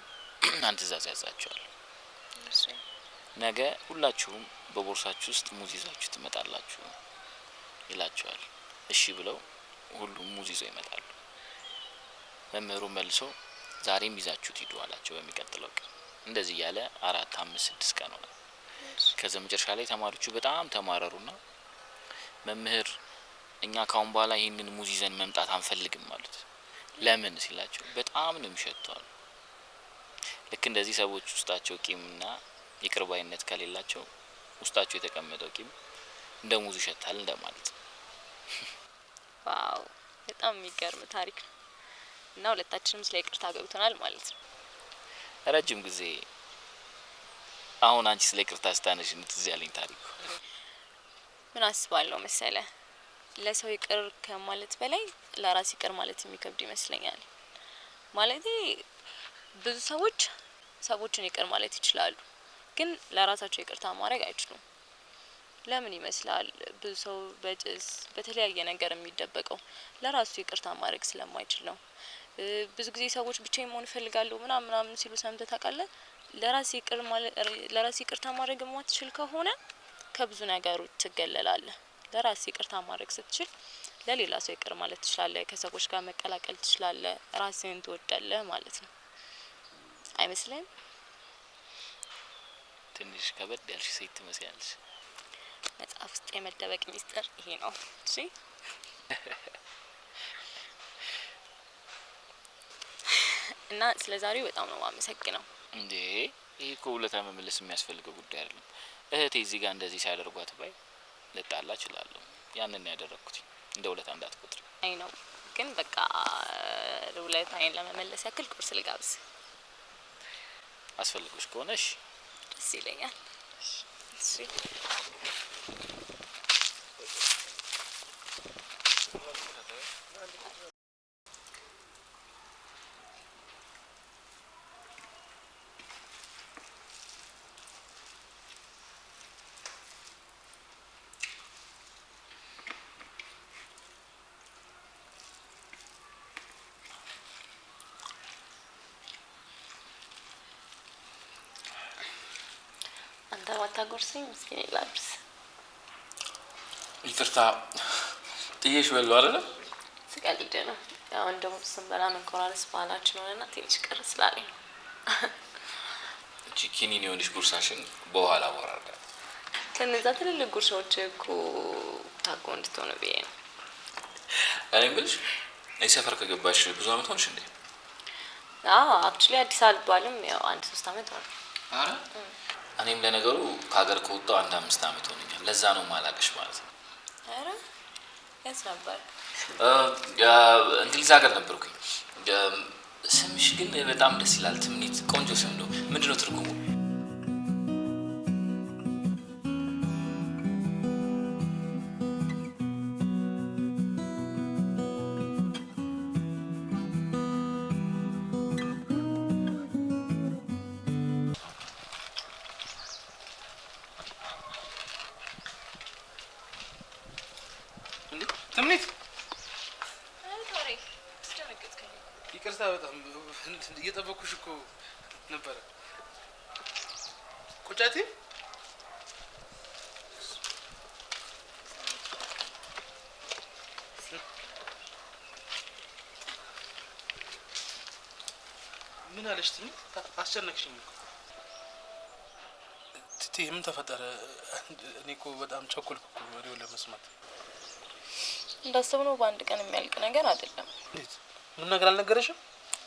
አንድ ትእዛዝ ያዛቸዋል። ነገ ሁላችሁም በቦርሳችሁ ውስጥ ሙዝ ይዛችሁ ትመጣላችሁ ይላቸዋል። እሺ ብለው ሁሉም ሙዝ ይዘው ይመጣሉ። መምህሩ መልሶ ዛሬም ይዛችሁት ሂዱ አላቸው። በሚቀጥለው ቀን እንደዚህ ያለ 4፣ 5፣ 6 ቀን ሆነ። ከዛ መጨረሻ ላይ ተማሪዎቹ በጣም ተማረሩና መምህር እኛ ካሁን በኋላ ይሄንን ሙዝ ይዘን መምጣት አንፈልግም ማለት። ለምን ሲላቸው በጣም ነው የሚሸተው። ልክ እንደዚህ ሰዎች ውስጣቸው ቂምና ይቅርባይነት ከሌላቸው ውስጣቸው የተቀመጠው ቂም እንደ ሙዝ ይሸታል እንደማለት። ዋው በጣም የሚገርም ታሪክ ነው። እና ሁለታችንም ስለ ይቅርታ ገብተናል ማለት ነው። ረጅም ጊዜ አሁን አንቺ ስለ ይቅርታ ስታነሽ እንትዝ ያለኝ ታሪክ ምን አስባለሁ መሰለ፣ ለሰው ይቅር ከማለት በላይ ለራስ ይቅር ማለት የሚከብድ ይመስለኛል። ማለቴ ብዙ ሰዎችን ይቅር ማለት ይችላሉ፣ ግን ለራሳቸው ይቅርታ ማድረግ አይችሉም። ለምን ይመስላል? ብዙ ሰው በጭስ በተለያየ ነገር የሚደበቀው ለራሱ ይቅርታ ማድረግ ስለማይችል ነው። ብዙ ጊዜ ሰዎች ብቻዬን መሆን እፈልጋለሁ ምናምን ሲሉ ሰምተህ ታውቃለህ? ለራስ ይቅርታ ማድረግ የማትችል ከሆነ ከብዙ ነገሮች ትገለላለህ። ለራስ ይቅርታ ማድረግ ስትችል ለሌላ ሰው ይቅር ማለት ትችላለህ፣ ከሰዎች ጋር መቀላቀል ትችላለህ፣ ራስህን ትወዳለህ ማለት ነው። አይመስልም? ትንሽ ከበድ ያልሽ ሴት ትመስያለሽ። መጽሐፍ ውስጥ የመደበቅ ሚስጥር ይሄ ነው። እሺ እና ስለዛሬው በጣም ነው ማመሰግነው። እንዴ ይሄ እኮ ውለታ መመለስ የሚያስፈልገው ጉዳይ አይደለም። እህቴ እዚህ ጋር እንደዚህ ሲያደርጓት ባይ ልጣላ እችላለሁ። ያንን ያደረኩት እንደ ውለታ እንዳትቆጥሪ። አይ ነው ግን በቃ ውለታዬን ለመመለስ ያክል ቁርስ ልጋብዝ። አስፈልጎሽ ከሆነ እሺ፣ ደስ ይለኛል። እሺ አንተ ዋታጎርሰኝ ምስኪን ይላብስ። ይቅርታ ጥዬሽ በለው አይደል? ስቀልድ ነው። ያው እንደው ስንበላ መቆራረስ ባህላችን ሆነና ትንሽ ቅር ስላለኝ ነው። እቺ ኪኒን የሆነች ጉርሳሽን በኋላ ወራዳ ከነዛ ትልልቅ ጉርሻዎች እኮ ታቆ እንድትሆነ ብዬ ነው። እኔ የምልሽ እዚህ ሰፈር ከገባሽ ብዙ አመት ሆንሽ እንዴ? አክቹሊ አዲስ አልባልም፣ ያው 1-3 አመት ሆነ። አረ እኔም ለነገሩ ከሀገር ከወጣሁ 1-5 አመት ሆነኛል። ለዛ ነው ማላቅሽ ማለት ነው። አረ የት ነበር? እንግሊዝ ሀገር ነበርኩኝ። ስምሽ ግን በጣም ደስ ይላል። ትምኒት ቆንጆ ስም ነው። ምንድነው ትርጉሙ? ትምኒት ታሪ አስደነገጥከኝ። ይቅርታ በጣም እየጠበኩሽ እኮ ነበረ። ቁጫቴ ምን አለሽ? አስጨነቅሽኝ እኮ። ትቴ ምን ተፈጠረ? እኔ እኮ በጣም ቸኮልኩ እኮ ወሬውን ለመስማት። እንዳሰብነው በአንድ ቀን የሚያልቅ ነገር አይደለም። እንዴት? ምንም ነገር አልነገረሽም?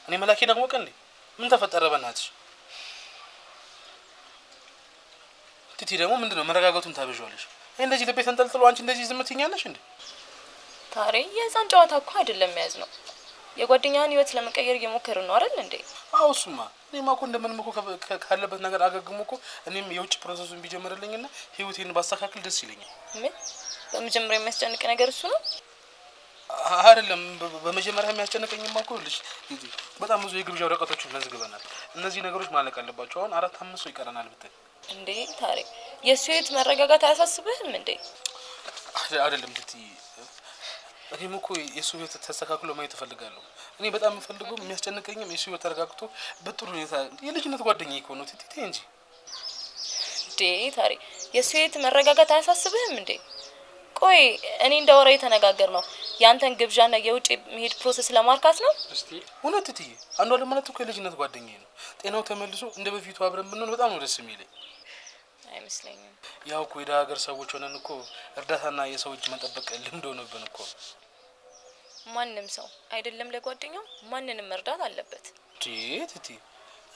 እኔ መላኬን አወቀ እንዴ? ምን ተፈጠረ በእናትሽ? ትቴ ደግሞ ምንድነው መረጋጋቱን ታበዣለሽ? ይሄ እንደዚህ ልቤ ተንጠልጥሎ አንቺ እንደዚህ ዝም ትይኛለሽ እንዴ? ታሬ የህፃን ጨዋታ እኮ አይደለም ያዝ ነው። የጓደኛህን ህይወት ለመቀየር እየሞከርን ነው አይደል እንዴ? አዎ እሱማ እኔማ እኮ እንደምንም እኮ ካለበት ነገር አገግሞ እኮ እኔም የውጭ ፕሮሰሱን ቢጀምርልኝና ህይወቴን ባስተካክል ደስ ይለኛል። ምን በመጀመሪያ የሚያስጨንቅ ነገር እሱ ነው? አይደለም በመጀመሪያ የሚያስጨንቀኝማ እኮ ልጅ በጣም ብዙ የግብዣ ወረቀቶችን መዝግበናል። እነዚህ ነገሮች ማለቅ አለባቸው። አሁን 4-5 ሰው ይቀረናል ብታይ። እንዴ ታሬ የእሱ ህይወት መረጋጋት አያሳስብህም እንዴ? አይደለም ትይ እኔም እኮ የሱ ህይወት ተስተካክሎ ማየት እፈልጋለሁ። እኔ በጣም የምፈልገው የሚያስጨንቀኝም የሱ ህይወት ተረጋግቶ በጥሩ ሁኔታ የልጅነት ጓደኛዬ እኮ ነው ትቴ እንጂ። እንዴ ታሪ የሱ ህይወት መረጋጋት አያሳስብህም እንዴ? ቆይ እኔ እንዳወራ የተነጋገር ነው ያንተን ግብዣና የውጭ መሄድ ፕሮሰስ ለማርካት ነው? እስቲ እውነት ትቴ አንዷ ለማለት እኮ የልጅነት ጓደኛዬ ነው። ጤናው ተመልሶ እንደ በፊቱ አብረን ብንሆን በጣም ነው ደስ የሚለኝ። አይመስለኝም። ያው እኮ የደሃ ሀገር ሰዎች ሆነን እኮ እርዳታና የሰው እጅ መጠበቅ ልምድ ሆነብን እኮ። ማንም ሰው አይደለም ለጓደኛው ማንንም መርዳት አለበት። ትቴ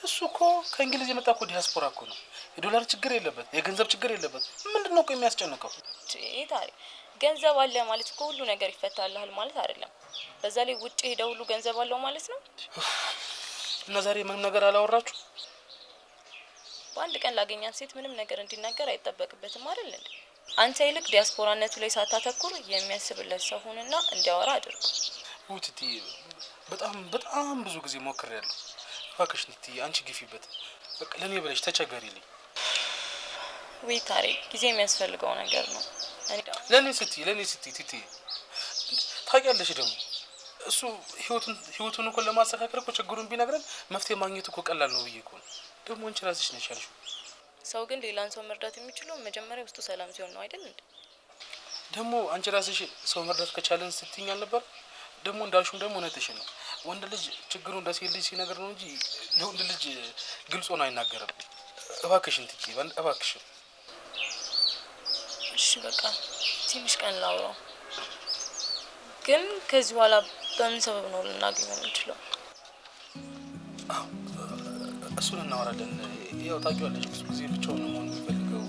እሱ እኮ ከእንግሊዝ የመጣ እኮ ዲያስፖራ እኮ ነው። የዶላር ችግር የለበት፣ የገንዘብ ችግር የለበት። ምንድነው እኮ የሚያስጨንቀው? ታሪ ገንዘብ አለ ማለት እኮ ሁሉ ነገር ይፈታልሃል ማለት አይደለም። በዛ ላይ ውጪ ሄደው ሁሉ ገንዘብ አለው ማለት ነው። እና ዛሬ ምንም ነገር አላወራችሁ? በአንድ ቀን ላገኛት ሴት ምንም ነገር እንዲናገር አይጠበቅበትም አይደል እንዴ? አንተ ይልቅ ዲያስፖራነቱ ላይ ሳታተኩር የሚያስብለት ሰው ሆነና እንዲያወራ አድርጉ። ውትቲ በጣም ብዙ ጊዜ ሞክሬያለሁ። እባክሽ ንቲ አንቺ ግፊበት። በቃ ለኔ ብለሽ ተቸገሪልኝ። ወይ ታሪ ጊዜ የሚያስፈልገው ነገር ነው። ለኔ ስትይ ትቲ ታውቂያለሽ ደግሞ እሱ ህይወቱን እኮ ለማስተካከል እኮ ችግሩን ቢነግረን መፍትሄ ማግኘት እኮ ቀላል ነው ብዬ እኮ ነው። ደግሞ አንቺ ራስሽ ነሽ ያልሽው። ሰው ግን ሌላን ሰው መርዳት የሚችለው መጀመሪያ ውስጡ ሰላም ሲሆን ነው አይደል እንዴ? ደግሞ አንቺ ራስሽ ሰው መርዳት ከቻለን ስትይኝ አልነበር? ደግሞ እንዳልሽው ደግሞ እውነትሽን ነው። ወንድ ልጅ ችግሩ እንደሴት ልጅ ሲነገር ነው እንጂ ለወንድ ልጅ ግልጽ ሆኖ አይናገርም። እባክሽን ትኪ እባክሽን። እሺ በቃ ትንሽ ቀን ላውራው። ግን ከዚህ በኋላ በምን ሰበብ ነው ልናገኘው የምንችለው? እሱን እናወራለን። ያው ታውቂዋለሽ ብዙ ጊዜ ብቻውን ነው መሆን የሚፈልገው።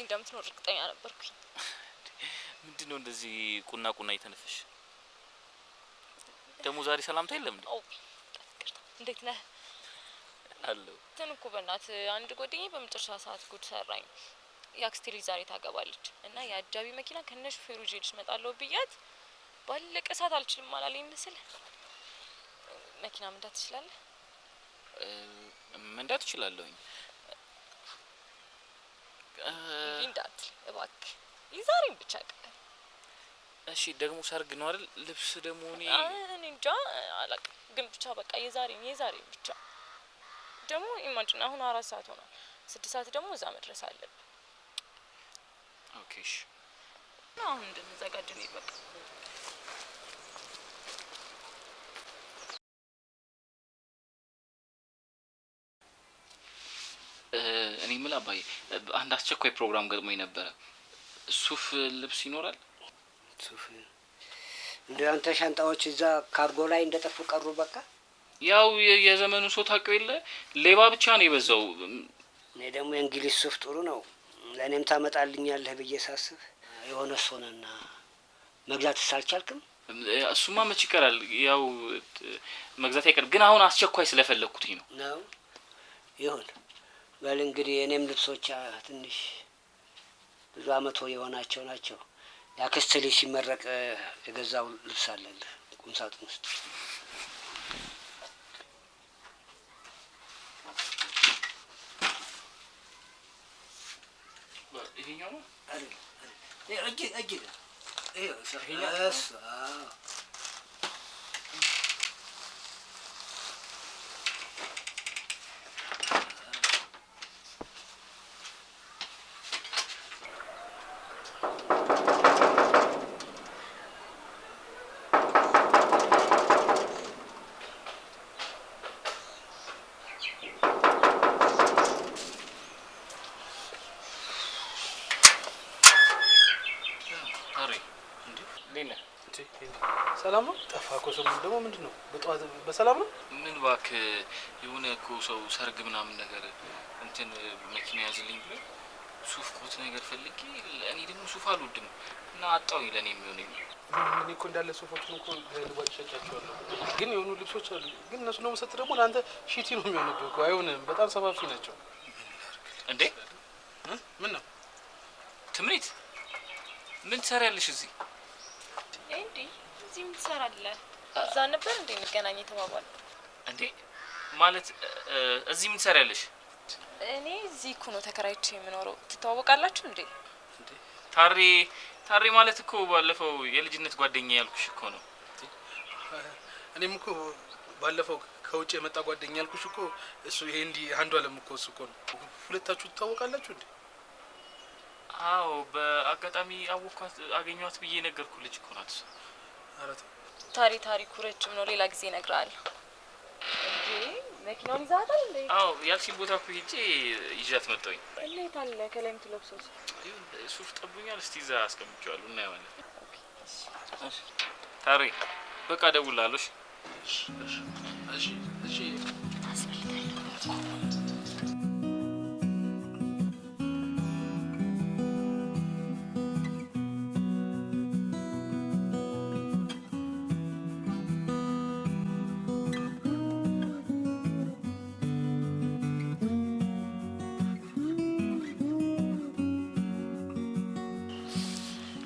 እንደምትኖር እርግጠኛ ነበርኩኝ። ምንድነው እንደዚህ ቁና እየተነፈሽ? ደግሞ ዛሬ ሰላምታ የለም እንዴ? እንዴት ነህ? አለው ተንኩ በእናት አንድ ጓደኛዬ በመጨረሻ ሰዓት ጉድ ሰራኝ። የአክስቴ ልጅ ዛሬ ታገባለች እና የአጃቢ መኪና ከነሽ ሹፌሩ ይዤልሽ እመጣለሁ ብያት ባለቀ ሰዓት አልችልም አላለኝ መሰል። መኪና መንዳት ትችላለህ? መንዳት እችላለሁኝ። እንዳት እባክህ የዛሬን ብቻ ቀር። እሺ ደግሞ ሰርግ ነው አይደል? ልብስ ደግሞ እኔ እንጃ አላውቅም፣ ግን ብቻ በቃ የዛሬን ብቻ። ደግሞ ኢማጂን አሁን 4 ሰዓት ሆኗል። 6 ሰዓት ደግሞ እዛ መድረስ አለብን። ኦኬ እሺ። አሁን እንድንዘጋጅ ነው በቃ። እኔ ምን አባዬ አንድ አስቸኳይ ፕሮግራም ገጥሞኝ ነበረ። ሱፍ ልብስ ይኖራል? ሱፍ እንደ አንተ ሻንጣዎች እዛ ካርጎ ላይ እንደጠፉ ቀሩ በቃ። ያው የዘመኑ ሰው ታውቂው የለ ሌባ ብቻ ነው የበዛው። እኔ ደግሞ የእንግሊዝ ሱፍ ጥሩ ነው ለእኔም ታመጣልኛለህ ብዬ ሳስብ የሆነ ሶነና መግዛት ሳልቻልክም። እሱማ መች ይቀራል፣ ያው መግዛት አይቀር። ግን አሁን አስቸኳይ ስለፈለኩትኝ ነው። ይሁን በል እንግዲህ እኔም ልብሶች ትንሽ ብዙ አመት የሆናቸው ናቸው። ያክስት ልጅ ሲመረቅ የገዛው ልብስ አለልህ ቁም ሳጥን ውስጥ። ይሄኛው ነው አይደል? እጅ ሰላም ነው? ጠፋ እኮ ሰሞኑን። ደግሞ ምንድን ነው በጠዋት በሰላም ነው? ምን እባክህ የሆነ እኮ ሰው ሰርግ ምናምን ነገር እንትን መኪና ያዝልኝ ብሎ ሱፍ ኮት ነገር ፈልጌ፣ እኔ ደግሞ ሱፍ አልወድም እና አጣሁኝ ለእኔ የሚሆነኝ። እኔ እኮ እንዳለ ሱፎችን እኮ ልጓጭ ሸጫቸዋለሁ፣ ግን የሆኑ ልብሶች አሉ። ግን እነሱ ነው መሰጥ ደግሞ ለአንተ ሺቲ ነው የሚሆንብህ እኮ። አይሆንም፣ በጣም ሰፋፊ ናቸው። እንዴ ምን ነው ትምሪት፣ ምን ትሰሪያለሽ እዚህ? እንዴ እዚህ ምን ትሰራለህ? እዛ ነበር እንዴ እንገናኝ የተባባል? እንዴ ማለት እዚህ ምን ትሰሪያለሽ? እኔ እዚህ እኮ ነው ተከራይቼ የምኖረው። ትተዋወቃላችሁ እንዴ? ታሬ ማለት እኮ ባለፈው የልጅነት ጓደኛ ያልኩሽ እኮ ነው። እኔም እኮ ባለፈው ከውጭ የመጣ ጓደኛ ያልኩሽ እኮ እሱ ይሄ እንዲህ አንዱ አለም እኮ እሱ እኮ ነው። ሁለታችሁ ትተዋወቃላችሁ እንዴ? አዎ በአጋጣሚ አወኳት አገኘኋት ብዬ ነገርኩ። ልጅ እኮ ናት እሷ። አራት ታሪኩ ረጅም ነው። ሌላ ጊዜ እነግርሃለሁ። እንዴ መኪናውን ይዛታል እንዴ? አዎ ያልሽኝ ቦታ እኮ ሄጄ ይዣት መጣሁኝ። እንዴት አለ ከላይ የምትለብሰው ሱፍ ጠቡኛል። እስቲ እዛ አስቀምጬዋለሁ እናየዋለን። ታሬ በቃ እደውልልሃለሁ። እሺ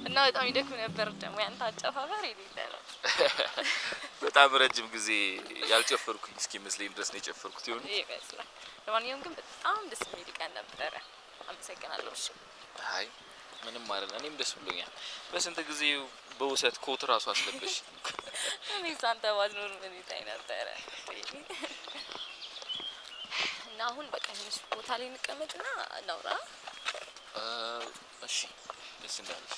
እና በጣም ይደክም ነበር። ደግሞ ያንተ አጨፋፈር የሌለ ነው። በጣም ረጅም ጊዜ ያልጨፈርኩኝ እስኪ መስለኝ ድረስ ነው የጨፈርኩት ይሆን ይመስላል። ለማንኛውም ግን በጣም ደስ የሚል ቀን ነበረ። አመሰግናለሁ። እሺ አይ ምንም አይደለም። እኔም ደስ ብሎኛል። በስንት ጊዜ በውሰት ኮት ራሱ አስለበሽ። እኔ ሳንተ ባዝኖር ምን ይታይ ነበረ። እና አሁን በቃ ትንሽ ቦታ ላይ እንቀመጥና እናውራ። እሺ ደስ እንዳለሽ።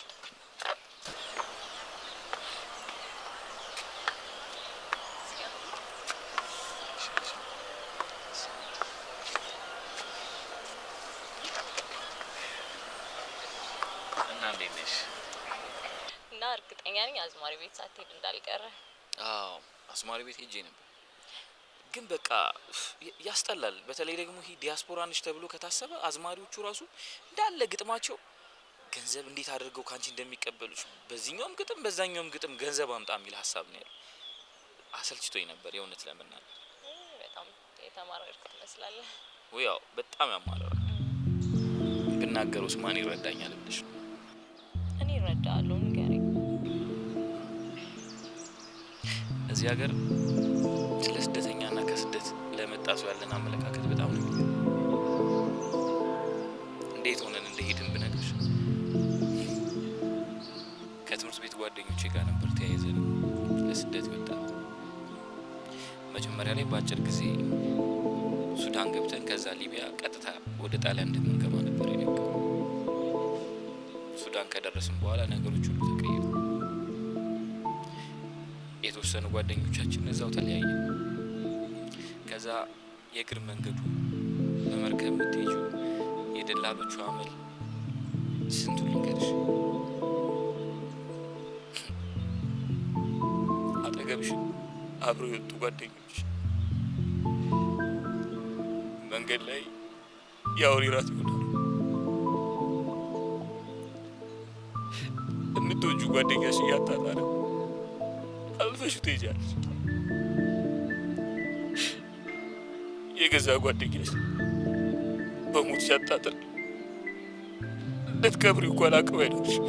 እና እርግጠኛ ነኝ አዝማሪ ቤት ሳትሄድ እንዳልቀረ። አዎ አዝማሪ ቤት ሄጄ ነበር፣ ግን በቃ ያስጠላል። በተለይ ደግሞ ይሄ ዲያስፖራ ነሽ ተብሎ ከታሰበ አዝማሪዎቹ ራሱ እንዳለ ግጥማቸው ገንዘብ እንዴት አድርገው ካንቺ እንደሚቀበሉሽ በዚህኛውም ግጥም በዛኛውም ግጥም ገንዘብ አምጣ የሚል ሀሳብ ነው ያለው። አሰልችቶኝ ነበር የእውነት ለመናገር። በጣም የተማረርክ ትመስላለህ። ያው በጣም ያማረራል። ብናገሩስ ማን ይረዳኛል ብለሽ? እኔ እረዳለሁ፣ ንገረኝ። እዚህ ሀገር ስለ ስደተኛና ከስደት ለመጣ ሰው ያለን አመለካከት በጣም ነው እንዴት ሆነን እንደሄድን ብነግርሽ ከትምህርት ቤት ጓደኞቼ ጋር ነበር ተያይዘን ለስደት ወጣ። መጀመሪያ ላይ በአጭር ጊዜ ሱዳን ገብተን ከዛ ሊቢያ ቀጥታ ወደ ጣሊያን እንደምንገባ ነበር የነገረው። ሱዳን ከደረስን በኋላ ነገሮች ሁሉ ተቀየሩ። የተወሰኑ ጓደኞቻችን እዛው ተለያየ። ከዛ የእግር መንገዱ በመርከብ የምትሄጂው የደላሎቹ አመል ስንቱ ልንገርሽ። አጠገብሽ አብረው የወጡ ጓደኞች መንገድ ላይ የአውሬ ራት ይሆናሉ። የምትወጁ ጓደኛሽ እያጣጣረ አልፈሹ ትሄጃለሽ። የገዛ ጓደኛሽ በሞት ሲያጣጥር ልትቀብሪው እንኳን አቅም አይኖርሽም።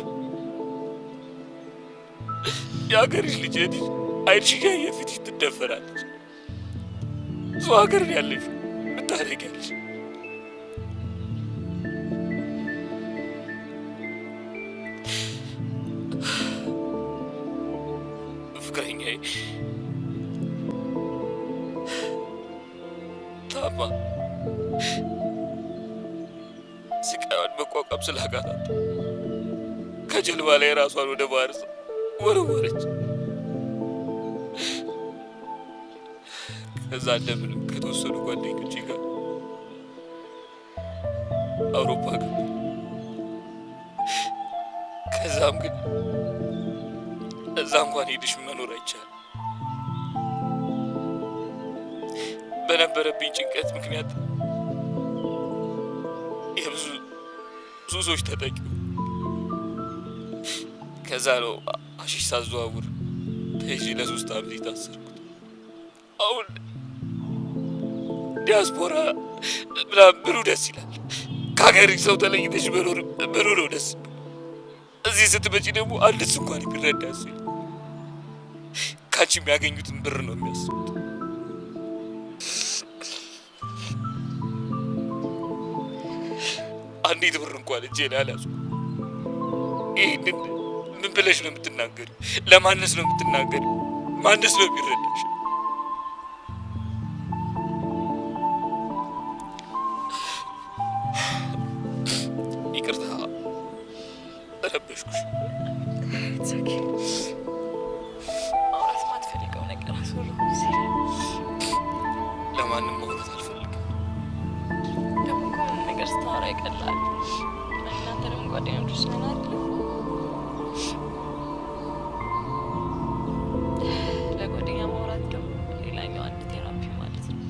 የሀገርሽ ልጅ አይንሽ እያየ ፊትሽ ትደፈራለች። ሰው ሀገር ያለሽ ምን ታደርጊያለሽ? ፍቅረኛዬ ታማ ስቃዩን መቋቋም ስላቃታት ከጀልባ ላይ ራሷን ወደ ባህር ወረወረች። ከዛ እንደምንም ከተወሰኑ ጓደኞቼ ጋር አውሮፓ ገባ። ከዛም ግን እዛ እንኳን ሄድሽ መኖር አይቻልም። በነበረብኝ ጭንቀት ምክንያት የብዙ ሱሶች ተጠቂ። ከዛ ነው አሺሽ ሳዘዋውር ተይዤ ለ3 ዓመት የታሰርኩት። አሁን ዲያስፖራ ምናምን ምኑ ደስ ይላል? ከሀገር ሰው ተለይተሽ መኖር ምኑ ነው ደስ? እዚህ ስትመጪ ደግሞ አንድስ እንኳን የሚረዳ ሰው ካንቺ የሚያገኙትን ብር ነው የሚያስቡት። አንዲት ብር እንኳን እጄ ላይ አልያዝኩም። ይህንን ምን ብለሽ ነው የምትናገሪው? ለማንስ ነው የምትናገሪው? ማንስ ነው የሚረዳሽ? ይቅርታ ረበሽኩሽ። ማውራት ማትፈልገው ነገር አስወሩ። ለማንም ማውራት አልፈልግም። ደግሞ እኮ ምንም ነገር ስታወራ ይቀላል። እናንተ ደግሞ ጓደኞች ስለናል ለጓደኛ ማውራት ደግሞ ሌላኛው አንድ ቴራፒ ማለት ነው።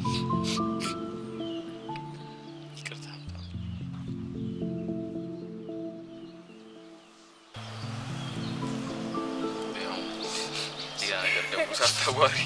ይቅርታ ሌላ ነገር ደግሞ ሳታዋሪ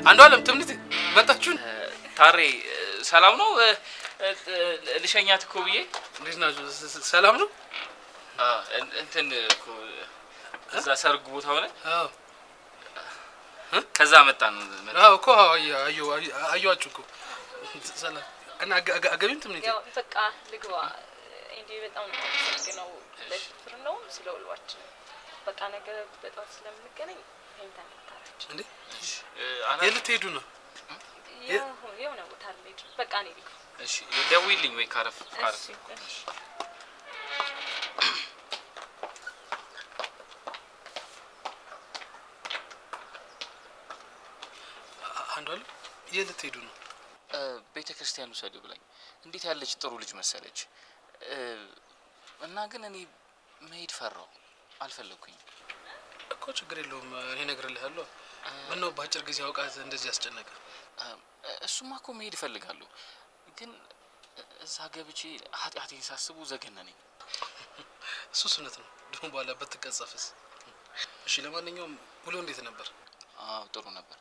አንዱ አለም ትምኒት መጣችሁ? ታሬ ሰላም ነው? ልሸኛት እኮ ብዬ። እንዴት ናችሁ? ሰላም ነው? እንትን እኮ እዛ ሰርግ ቦታ ሆነ። አዎ ከዛ መጣን። አዎ እኮ አየኋችሁ እኮ። ሰላም እና አገቢም ትምኒት? ያው በቃ ልግባ እንዴ። በጣም ነው ለፍቅር ነው ስለውሏችን። በቃ ነገር በጣም ስለምንገናኝ ታንታታች እንዴ። የልትሄዱ ነው? የሆነ ቦታ ልሄድ በቃ እኔ ልግባ። እሺ ደውይልኝ ወይ ካረፍ ካረፍ። አንዷል የልትሄዱ ነው? ቤተ ክርስቲያን ውሰዱ ብላኝ። እንዴት ያለች ጥሩ ልጅ መሰለች። እና ግን እኔ መሄድ ፈራው፣ አልፈለኩኝም እኮ። ችግር የለውም እኔ እነግርልሃለሁ። ምነው በአጭር ጊዜ አውቃት እንደዚህ ያስጨነቀ? እሱማ እኮ መሄድ እፈልጋለሁ፣ ግን እዛ ገብቼ ኃጢአቴን ሳስቡ ዘገነነኝ። እሱ እውነት ነው። ደግሞ በኋላ ብትቀጸፍስ? እሺ ለማንኛውም ውሎ እንዴት ነበር? አዎ ጥሩ ነበር።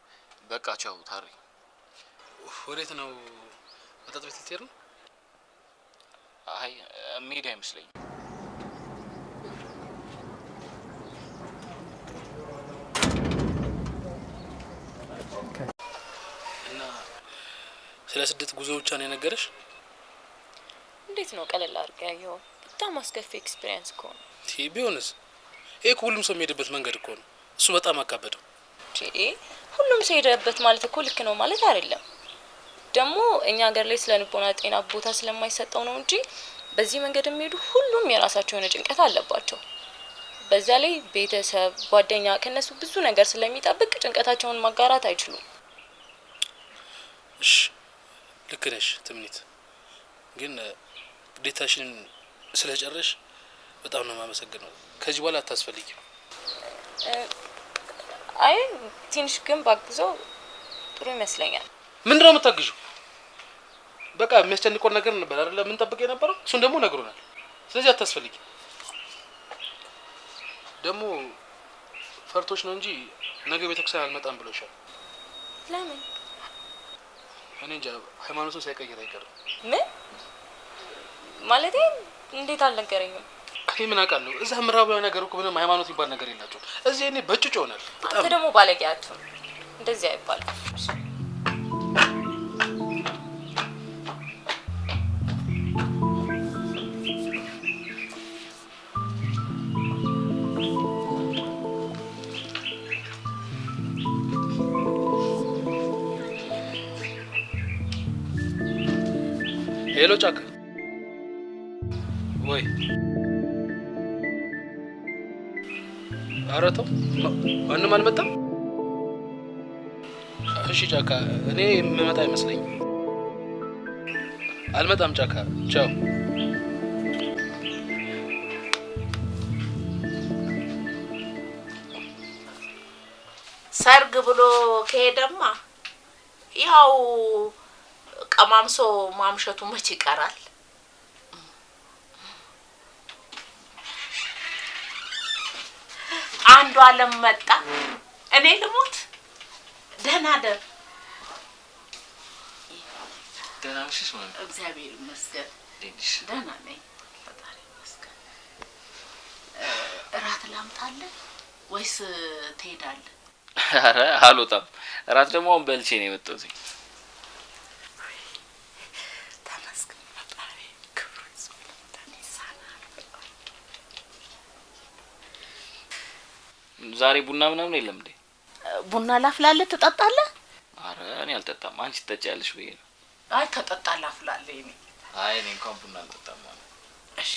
በቃ ቻው ታሪ። ወዴት ነው? መጠጥ ቤት ልትሄድ ነው? አይ መሄድ አይመስለኝም። እና ስለ ስደት ጉዞ ብቻ ነው የነገረሽ? እንዴት ነው ቀለል አድርገህ ያየኸው? በጣም አስከፊ ኤክስፒሪየንስ እኮ ነው። ቢሆንስ? ይሄ ሁሉም ሰው የሚሄድበት መንገድ እኮ ነው። እሱ በጣም አካበደው። ሁሉም ሰው ሄደበት ማለት እኮ ልክ ነው ማለት አይደለም። ደግሞ እኛ ሀገር ላይ ስለ ልቦና ጤና ቦታ ስለማይሰጠው ነው እንጂ በዚህ መንገድ የሚሄዱ ሁሉም የራሳቸው የሆነ ጭንቀት አለባቸው። በዛ ላይ ቤተሰብ፣ ጓደኛ ከነሱ ብዙ ነገር ስለሚጠብቅ ጭንቀታቸውን ማጋራት አይችሉም። እሺ ልክ ነሽ ትምኒት፣ ግን ግዴታሽን ስለጨረሽ በጣም ነው የማመሰግነው። ከዚህ በኋላ አታስፈልጊም። አይ ትንሽ ግን ባግዘው ጥሩ ይመስለኛል። ምንድን ነው የምታግዡው? በቃ የሚያስጨንቀው ነገር ነበር አይደል? ምን ጠብቀ የነበረው? እሱን ደግሞ ነግሮናል። ስለዚህ አታስፈልጊም። ደግሞ ፈርቶች ነው እንጂ ነገ ቤተክርስቲያን አልመጣም ብሎሻል። ለምን? እኔ እንጃ፣ ሃይማኖቱን ሳይቀይር አይቀርም። ምን ማለቴ? እንዴት አልነገረኝም? እኔ ምን አውቃለሁ? እዛ ምዕራባዊ ነገር እኮ ምንም ሃይማኖት ይባል ነገር የላቸውም። እዚህ እኔ በጭጭ ሆናል። አንተ ደግሞ ባለጌ አትሁን። እንደዚህ አይባልም። ሄሎ ጫካ፣ ወይ ኧረ ተው፣ ማንም አልመጣም። እሺ ጫካ፣ እኔ የምመጣ አይመስለኝም። አልመጣም ጫካ፣ ቻው። ሰርግ ብሎ ከሄደማ ያው ቀማምሶ ማምሸቱ መች ይቀራል? አንዱ አለም መጣ። እኔ ልሙት። ደህና ደር። ደህና ነሽ? ማለት እግዚአብሔር ይመስገን ደህና ነኝ፣ ፈጣሪ ይመስገን። እራት ላምጣልህ ወይስ ትሄዳለህ? ኧረ አልወጣም። እራት ደግሞ አሁን በልቼ ነው የመጣሁት። ተመስገን ፈጣሪ፣ ክብሩ ይስፋ። ዛሬ ቡና ምናምን የለም እንዴ? ቡና ላፍላለህ? ትጠጣለህ? አረ እኔ አልጠጣም። አንቺ ትጠጪያለሽ ብዬ ነው። አይ ከጠጣ ላፍላለህ። አይ እኔ እንኳን ቡና አልጠጣም ማለት። እሺ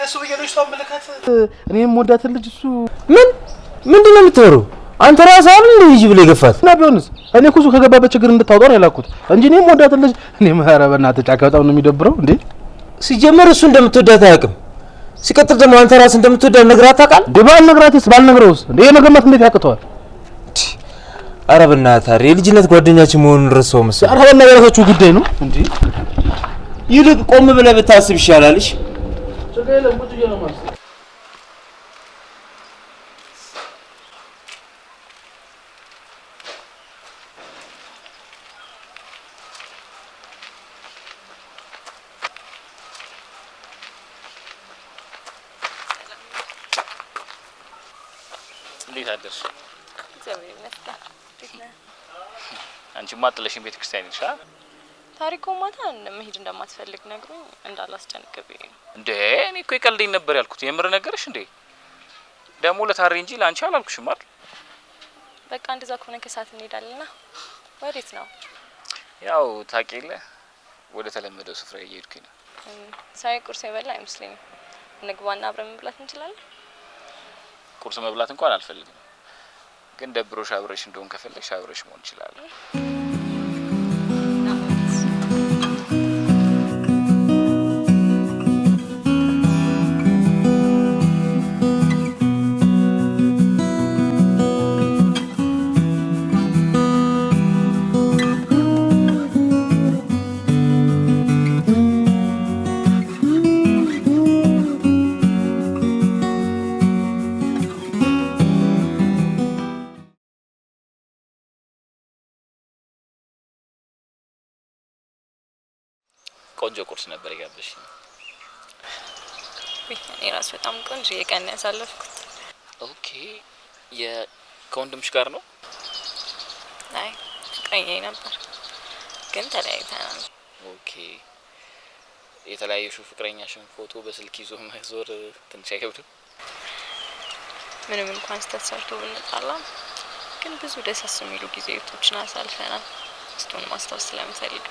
ለሱ በየልጅ ታምልካት እኔም ወዳትን ልጅ እሱ ምንድነው የምትወሩ? አንተ ራስህ አይደል ልጅ ብለህ ገፋት እና ቢሆንስ እኔ እኮ እሱ ከገባበት ችግር እንድታወጣው ነው ያላኩት እንጂ እኔም ወዳትን ልጅ እኔም ኧረ በእናትህ ጫካ በጣም ነው የሚደብረው እንዴ። ሲጀመር እሱ እንደምትወዳት አያውቅም። ሲቀጥል ደግሞ አንተ ራስህ እንደምትወዳት ነግራት ታውቃለህ? ባልነግረውስ እንዴ መገመት እንዴት ያቅተዋል? ኧረ በእናትህ የልጅነት ጓደኛችን መሆኑን ረሳው መሰለኝ። ኧረ በእናትህ የራሳችሁ ጉዳይ ነው እንዴ። ይልቅ ቆም ብለህ ብታስብ ይሻላልሽ። እንዴት አደርሽ? እግዚአብሔር ይመስገን። አንቺማ ጥለሽኝ ቤተክርስቲያን ሄድሽ? ታሪኩ ማታ መሄድ እንደማትፈልግ ነግሮኝ እንዳላስጨንቅብኝ ነው። እንዴ እኔ እኮ ይቀልደኝ ነበር ያልኩት። የምር ነገርሽ እንዴ? ደግሞ ለታሪ እንጂ ላንቺ አላልኩሽም አይደል? በቃ እንደዛ ከሆነ ከሰዓት እንሄዳለና። ወዴት ነው? ያው ታውቂለ ወደ ተለመደው ስፍራ እየሄድኩኝ ነው። ሳይ ቁርስ የበላ አይመስለኝም። እንግባና አብረን መብላት እንችላለን። ቁርስ መብላት እንኳን አልፈልግም፣ ግን ደብሮሽ አብረሽ እንደሆን ከፈለግሽ አብረሽ መሆን ይችላል። ቆንጆ ቁርስ ነበር የጋበዝሽኝ። እኔ ራስ በጣም ቆንጆ የቀን ያሳለፍኩት። ኦኬ ከወንድምሽ ጋር ነው? አይ ፍቅረኛዬ ነበር፣ ግን ተለያይተናል። ኦኬ የተለያየሽው ፍቅረኛሽን ፎቶ በስልክ ይዞ መዞር ትንሽ አይከብድም? ምንም እንኳን ስህተት ሰርቶ ብንጣላም ግን ብዙ ደስ የሚሉ ጊዜዎችን አሳልፈናል። እሱን ማስታወስ ስለምፈልግ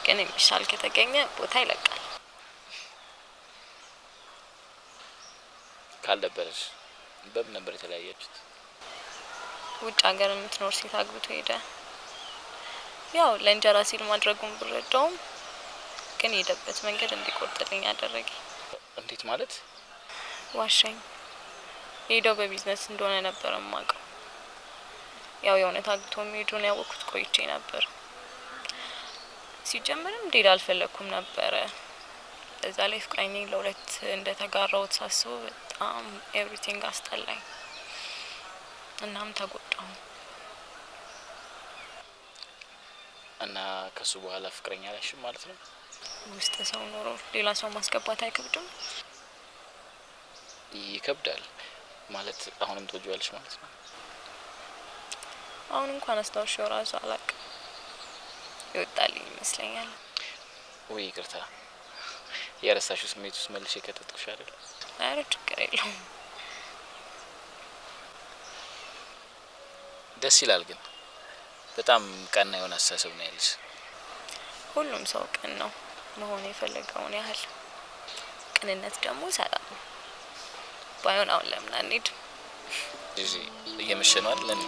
ግን የሚሻል ከተገኘ ቦታ ይለቃል። ካልደበረሽ በምን ነበር የተለያያችሁት? ውጭ ሀገር የምትኖር ሴት አግብቶ ሄደ። ያው ለእንጀራ ሲል ማድረጉን ብረዳውም ግን የሄደበት መንገድ እንዲቆርጥልኝ አደረገ። እንዴት ማለት? ዋሻኝ። ሄደው በቢዝነስ እንደሆነ ነበር የማውቀው። ያው የእውነት አግብቶ መሄዱን ያወቅኩት ቆይቼ ነበር። ሲጀምርም እንዴት አልፈለኩም ነበረ። እዛ ላይ ፍቅረኛዬ ለሁለት እንደተጋራውት ሳስበው በጣም ኤቭሪቲንግ አስጠላኝ። እናም ተጎዳሁ። እና ከሱ በኋላ ፍቅረኛ አልያዝሽም ማለት ነው? ውስጥ ሰው ኖሮ ሌላ ሰው ማስገባት አይከብድም? ይከብዳል ማለት አሁንም ትወጂዋለሽ ማለት ነው? አሁን እንኳን አስታውሻው ራሱ አላውቅም። ይወጣልኝ ይመስለኛል። ወይ ይቅርታ፣ የረሳሽው ስሜት ውስጥ መልሼ ከተትኩሽ አይደል? ኧረ ችግር የለውም። ደስ ይላል ግን በጣም ቀና የሆነ አስተሳሰብ ነው ያለሽ። ሁሉም ሰው ቅን ነው መሆን የፈለገውን ያህል። ቅንነት ደግሞ ሰላም ነው። ባይሆን አሁን ለምን አንሄድም? እየመሸ ነው አይደል?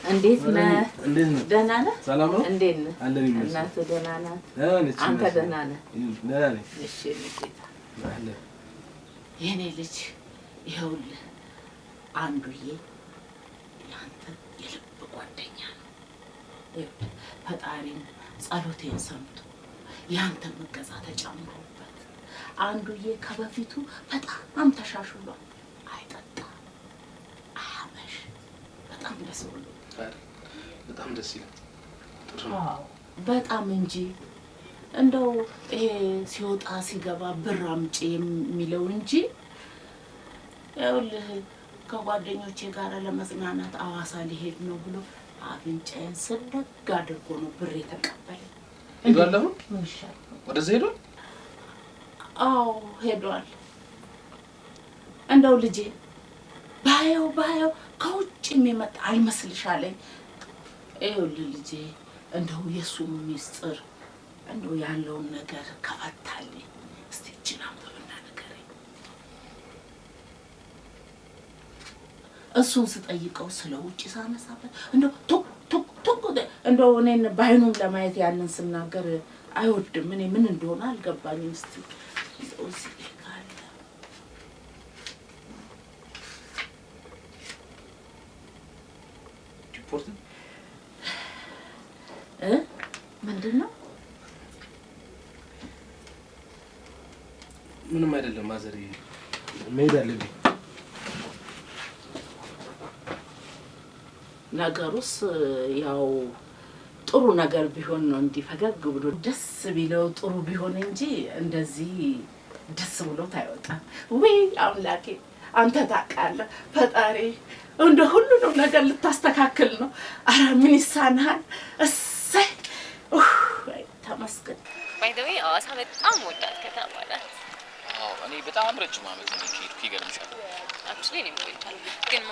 እንዴት ነህ? እንዴት ነህ? ደህና ነህ? ሰላም ነው? እንዴት ነህ? አለን ይመስል እናትህ ደህና ናት? ደህና ነች። አንተ ደህና ነህ? ደህና ነኝ። እሺ የኔ ልጅ ይኸውልህ አንዱዬ ያንተ የልብ ጓደኛ ነው። ይኸውልህ ፈጣሪም ጸሎቴን ሰምቶ ያንተ መገዛ ተጨምሮበት አንዱዬ ከበፊቱ በጣም ተሻሽሏል። አይጠጣ አያመሽ በጣም ደስ ብሎ በጣም ደስ ይላል። በጣም እንጂ እንደው ይሄ ሲወጣ ሲገባ ብር አምጪ የሚለው እንጂ ይኸውልህ ከጓደኞቼ ጋር ለመዝናናት አዋሳ ሊሄድ ነው ብሎ አፍንጫዬን ስደግ አድርጎ ነው ብር የተቀበለኝ። ሄዷል? አሁን ወደዛ ሄዷል? አዎ ሄዷል። እንደው ልጄ ባየው ከውጭ የሚመጣ አይመስልሻለኝ። ይኸውልህ ልጄ እንደው የእሱ ሚስጥር እንደው ያለውን ነገር ከፈታልኝ እስቲ እጅን አንብብና ንገረኝ። እሱን ስጠይቀው ስለ ውጭ ሳነሳበት እንደው ቱክ እንደው እኔን በዓይኑም ለማየት ያንን ስናገር አይወድም። እኔ ምን እንደሆነ አልገባኝም። እስቲ እዚህ ካለ ሪፖርት ምንድን ነው? ምንም አይደለም ማዘር፣ መሄድ አለብኝ። ነገሩስ ያው ጥሩ ነገር ቢሆን ነው እንዲህ ፈገግ ብሎ ደስ ቢለው ጥሩ ቢሆን እንጂ እንደዚህ ደስ ብሎት አይወጣም። ውይ አምላኬ አንተ ታውቃለህ፣ ፈጣሪ እንደ ሁሉንም ነገር ልታስተካክል ነው። ኧረ ምን ይሳናል? እሰይ ተመስገን። ባይ ዘ ዌይ ሐዋሳ በጣም ወዳት ከተማ ናት። አዎ እኔ በጣም ረጅም ዓመት ነው ከሄድኩ። ይገርምሻል። አክቹሊ እኔም ቆይቻለሁ፣ ግን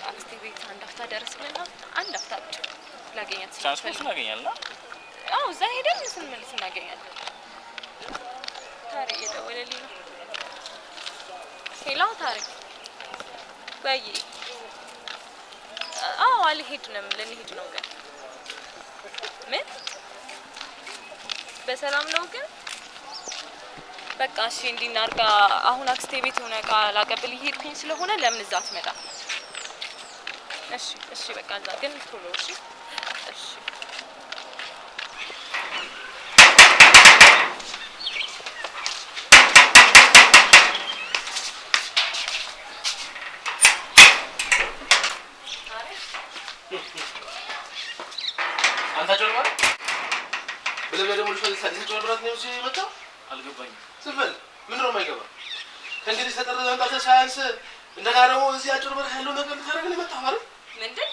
አክስቴ ቤት አንድ አፍታ ደረስኩና አንድ አፍታ ብቻ ላገኛት ትራንስፖርት እናገኛለን። አዎ እዛ ሄደን ስንመልስ እናገኛለን። ታሪክ እየደወለልኝ ነው። ሄሎ ታሪክ በይ። አዎ አልሄድንም፣ ልንሄድ ነው። ግን ምን በሰላም ነው? ግን በቃ እሺ እንዲናርጋ አሁን አክስቴ ቤት የሆነ እቃ ላቀብል እየሄድኩኝ ስለሆነ ለምን እዛ አትመጣ? እሺ በቃ እዛ ግን ቶሎ እሺ። አንተ ጨርባል ብለህ ደግሞ ጨርብራት ነው እዚህ የመጣው? አልገባኝም። ዝም በል። ምንድን ነው የማይገባ? ከእንግዲህ ተጠርተህ መምጣትህ ሳያንስ እንደገና ደግሞ እዚህ አጭበርብረህ ያለው ነገር ልታደርግ ነው የመጣው አይደል? ምንድን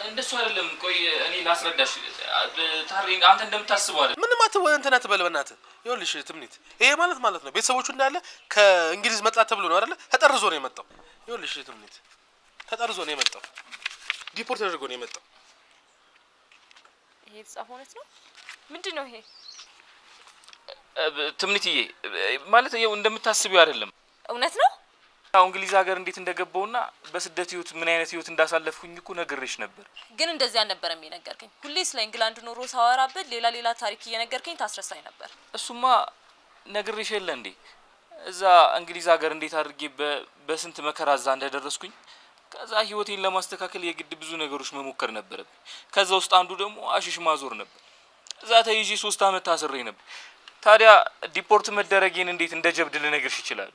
እንደሱ አይደለም። ቆይ እኔ ላስረዳሽ። ታሪ አንተ እንደምታስበው አይደል። ምንም አትወይ እንትን አትበል በእናትህ። ይኸውልሽ ትምኒት፣ ይሄ ማለት ነው ቤተሰቦቹ እንዳለ ከእንግሊዝ መጣ ተብሎ ነው አይደል? ተጠርዞ ነው የመጣው። ይኸውልሽ ትምኒት፣ ተጠርዞ ነው የመጣው። ዲፖርት ተደርጎ ነው የመጣው። ይሄ የተጻፈው እውነት ነው? ምንድን ነው ይሄ? ትምኒትዬ ማለት ይኸው እንደምታስቢው አይደለም። እውነት ነው? አሁን እንግሊዝ ሀገር እንዴት እንደገባውና በስደት ህይወት ምን አይነት ህይወት እንዳሳለፍኩኝ እኮ ነግሬሽ ነበር። ግን እንደዚህ አልነበረም የነገርከኝ። ሁሌ ስለ እንግላንድ ኑሮ ሳወራበት ሌላ ታሪክ እየነገርከኝ ታስረሳኝ ነበር። እሱማ ነግሬሽ የለ እንዴ? እዛ እንግሊዝ ሀገር እንዴት አድርጌ በስንት መከራ እዛ እንደደረስኩኝ፣ ከዛ ህይወቴን ለማስተካከል የግድ ብዙ ነገሮች መሞከር ነበረብኝ። ከዛ ውስጥ አንዱ ደግሞ አሽሽ ማዞር ነበር። እዛ ተይዤ 3 አመት ታስሬ ነበር። ታዲያ ዲፖርት መደረጌን እንዴት እንደ ጀብድ ልነግርሽ ይችላል?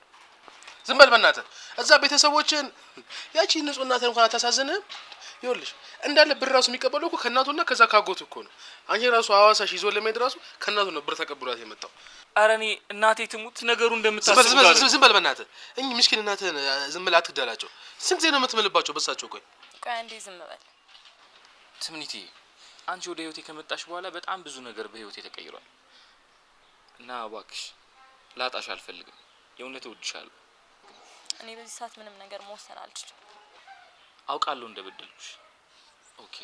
ዝም በል በእናትህ። እዛ ቤተሰቦችን ያቺ ንጹህ እናትህ እንኳን አታሳዝንህም? ይኸውልሽ እንዳለ ብር ራሱ የሚቀበለው እኮ ከእናቱና ከዛ ካጎቱ እኮ ነው። አንቺ ራሱ ሐዋሳሽ ይዞ ለመሄድ ራሱ ከእናቱ ነው ብር ተቀብሏት የመጣው። ኧረ እኔ እናቴ ትሙት ነገሩ እንደምታስበው አይደለም። ዝም በል በእናትህ። እኚህ ምስኪን እናትህን ዝም ብለህ አትግደላቸው። ስንት ጊዜ ነው የምትምልባቸው በሳቸው? ቆይ አንዴ ዝም በል ትምኒቴ። አንቺ ወደ ህይወቴ ከመጣሽ በኋላ በጣም ብዙ ነገር በህይወቴ ተቀይሯል እና እባክሽ ላጣሽ አልፈልግም። የእውነት እወድሻለሁ። እኔ በዚህ ሰዓት ምንም ነገር መወሰን አልችልም። አውቃለሁ እንደበደልኩሽ። ኦኬ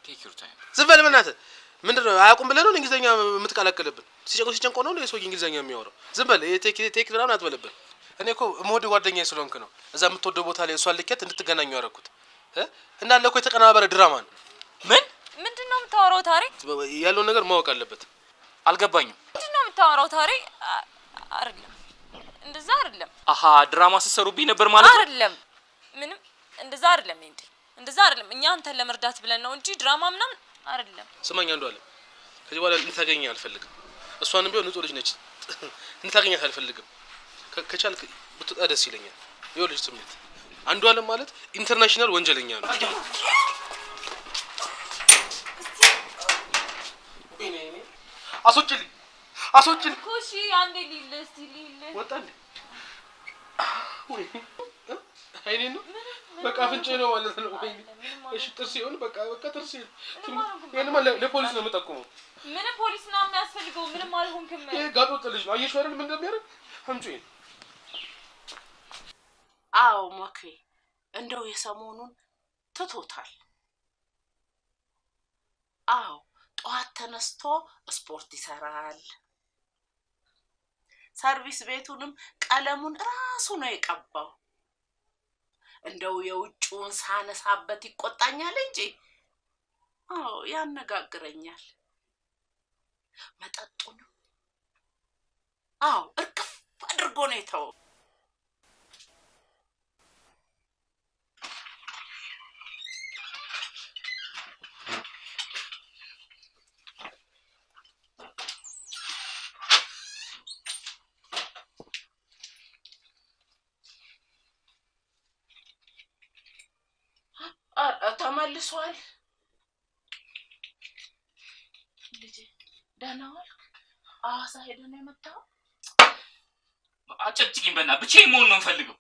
ቴክ ዩር ታይም። ዝም በል በእናትህ። ምንድን ነው አያውቁም ብለህ ነው እንግሊዘኛ የምትቀላቅልብን? ሲጨንቆ ነው የሰውዬ እንግሊዘኛ የሚያወራው። ዝም በል። ቴክ ምናምን አትበልብን። እኔ እኮ የምወድ ጓደኛዬ ስለሆንክ ነው እዛ የምትወደው ቦታ ላይ እሷን ልኬት እንድትገናኙ ያደረኩት። እንዳለ እኮ የተቀናበረ ድራማ ነው። ምን ምንድነው የምታወራው ታሪክ? ያለውን ነገር ማወቅ አለበት። አልገባኝም። ምንድነው የምታወራው ታሪክ? አይደለም እንደዛ አይደለም። አሃ ድራማ ስትሰሩብኝ ነበር ማለት ነው? አይደለም ምንም እንደዛ አይደለም እንዴ እንደዛ አይደለም። እኛ አንተን ለመርዳት ብለን ነው እንጂ ድራማ ምናምን አይደለም። ስማኝ አንዱ አለ ከዚህ በኋላ እንታገኘኝ አልፈልግም። እሷንም ቢሆን ንጹህ ልጅ ነች። እንታገኛት አልፈልግም። ከቻልክ ብትወጣ ደስ ይለኛል። ይኸውልሽ ስሜት አንዱ አለ ማለት ኢንተርናሽናል ወንጀለኛ ነው። አስወጪልኝ ኮሺ አንዴ ሊልስ ወጣ እንዴ ወይ አይኔ ነው በቃ ፍንጭ ነው ማለት ነው። ወይ እሺ ጥርስ ይሁን በቃ ጥርስ ይሁን የኔማ ለፖሊስ ነው የምጠቁመው። ምን ፖሊስ ነው የሚያስፈልገው? ምንም አልሆንክም። ይሄ ጋጦጥ ልጅ ነው። አየሽ አይደል ምን እንደሚያደርግ አምጪኝ። አዎ ሞኬ እንደው የሰሞኑን ትቶታል። አዎ ጠዋት ተነስቶ ስፖርት ይሰራል። ሰርቪስ ቤቱንም ቀለሙን ራሱ ነው የቀባው። እንደው የውጭውን ሳነሳበት ይቆጣኛል እንጂ አዎ ያነጋግረኛል። መጠጡንም አዎ እርግፍ አድርጎ ነው የተወው። ተመልሷል። ልጄ ደህና ዋልክ? ሐዋሳ ሄደህ ነው የመጣው? አጨብጭቂኝ በእናትህ ብቻዬን መሆን ነው የምፈልገው።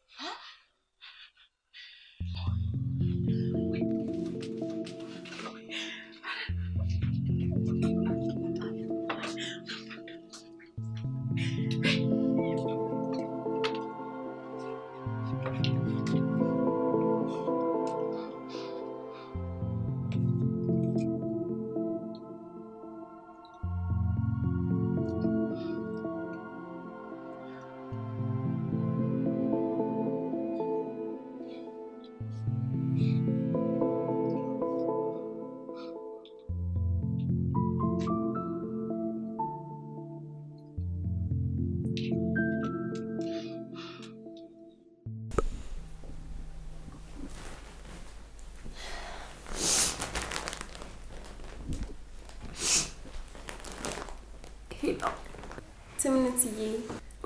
ትምንትዬ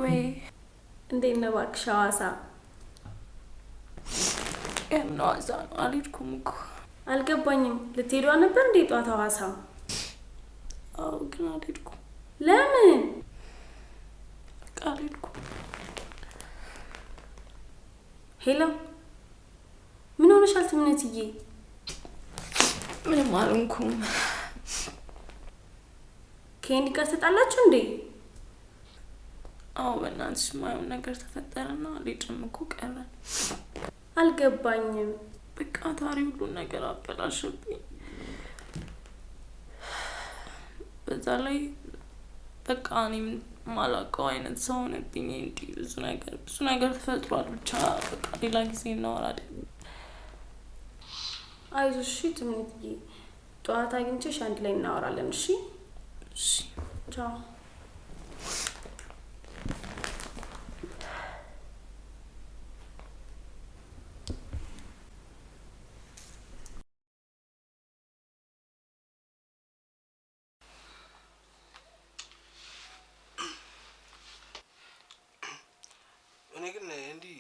ወይ እንዴት ነው እባክሽ? ሐዋሳ የምን ሐዋሳ ነው? አልሄድኩም እኮ። አልገባኝም። ልትሄዷ ነበር እንዴ ጧት ሐዋሳ? አዎ ግን አልሄድኩም። ለምን? አልሄድኩም። ሄሎ ምን ሆነሻል ትምንትዬ? ምንም አልሆንኩም። ከእኔ ጋር ተጣላችሁ እንዴ? አዎ በእናትሽ ማየውን ነገር ተፈጠረና አልሄድም እኮ ቀረ። አልገባኝም። በቃ ታሪ ሁሉን ነገር አበላሽብኝ። በዛ ላይ በቃ እኔም ማላውቀው አይነት ሰው ሆነብኝ። እንዲህ ብዙ ነገር ተፈጥሯል። ብቻ በቃ ሌላ ጊዜ እናወራለን። አይዞሽ እሺ ትምንትዬ፣ ጠዋት አግኝቼሽ አንድ ላይ እናወራለን። እሺ እሺ ቻው። እኔ ግን እንዲህ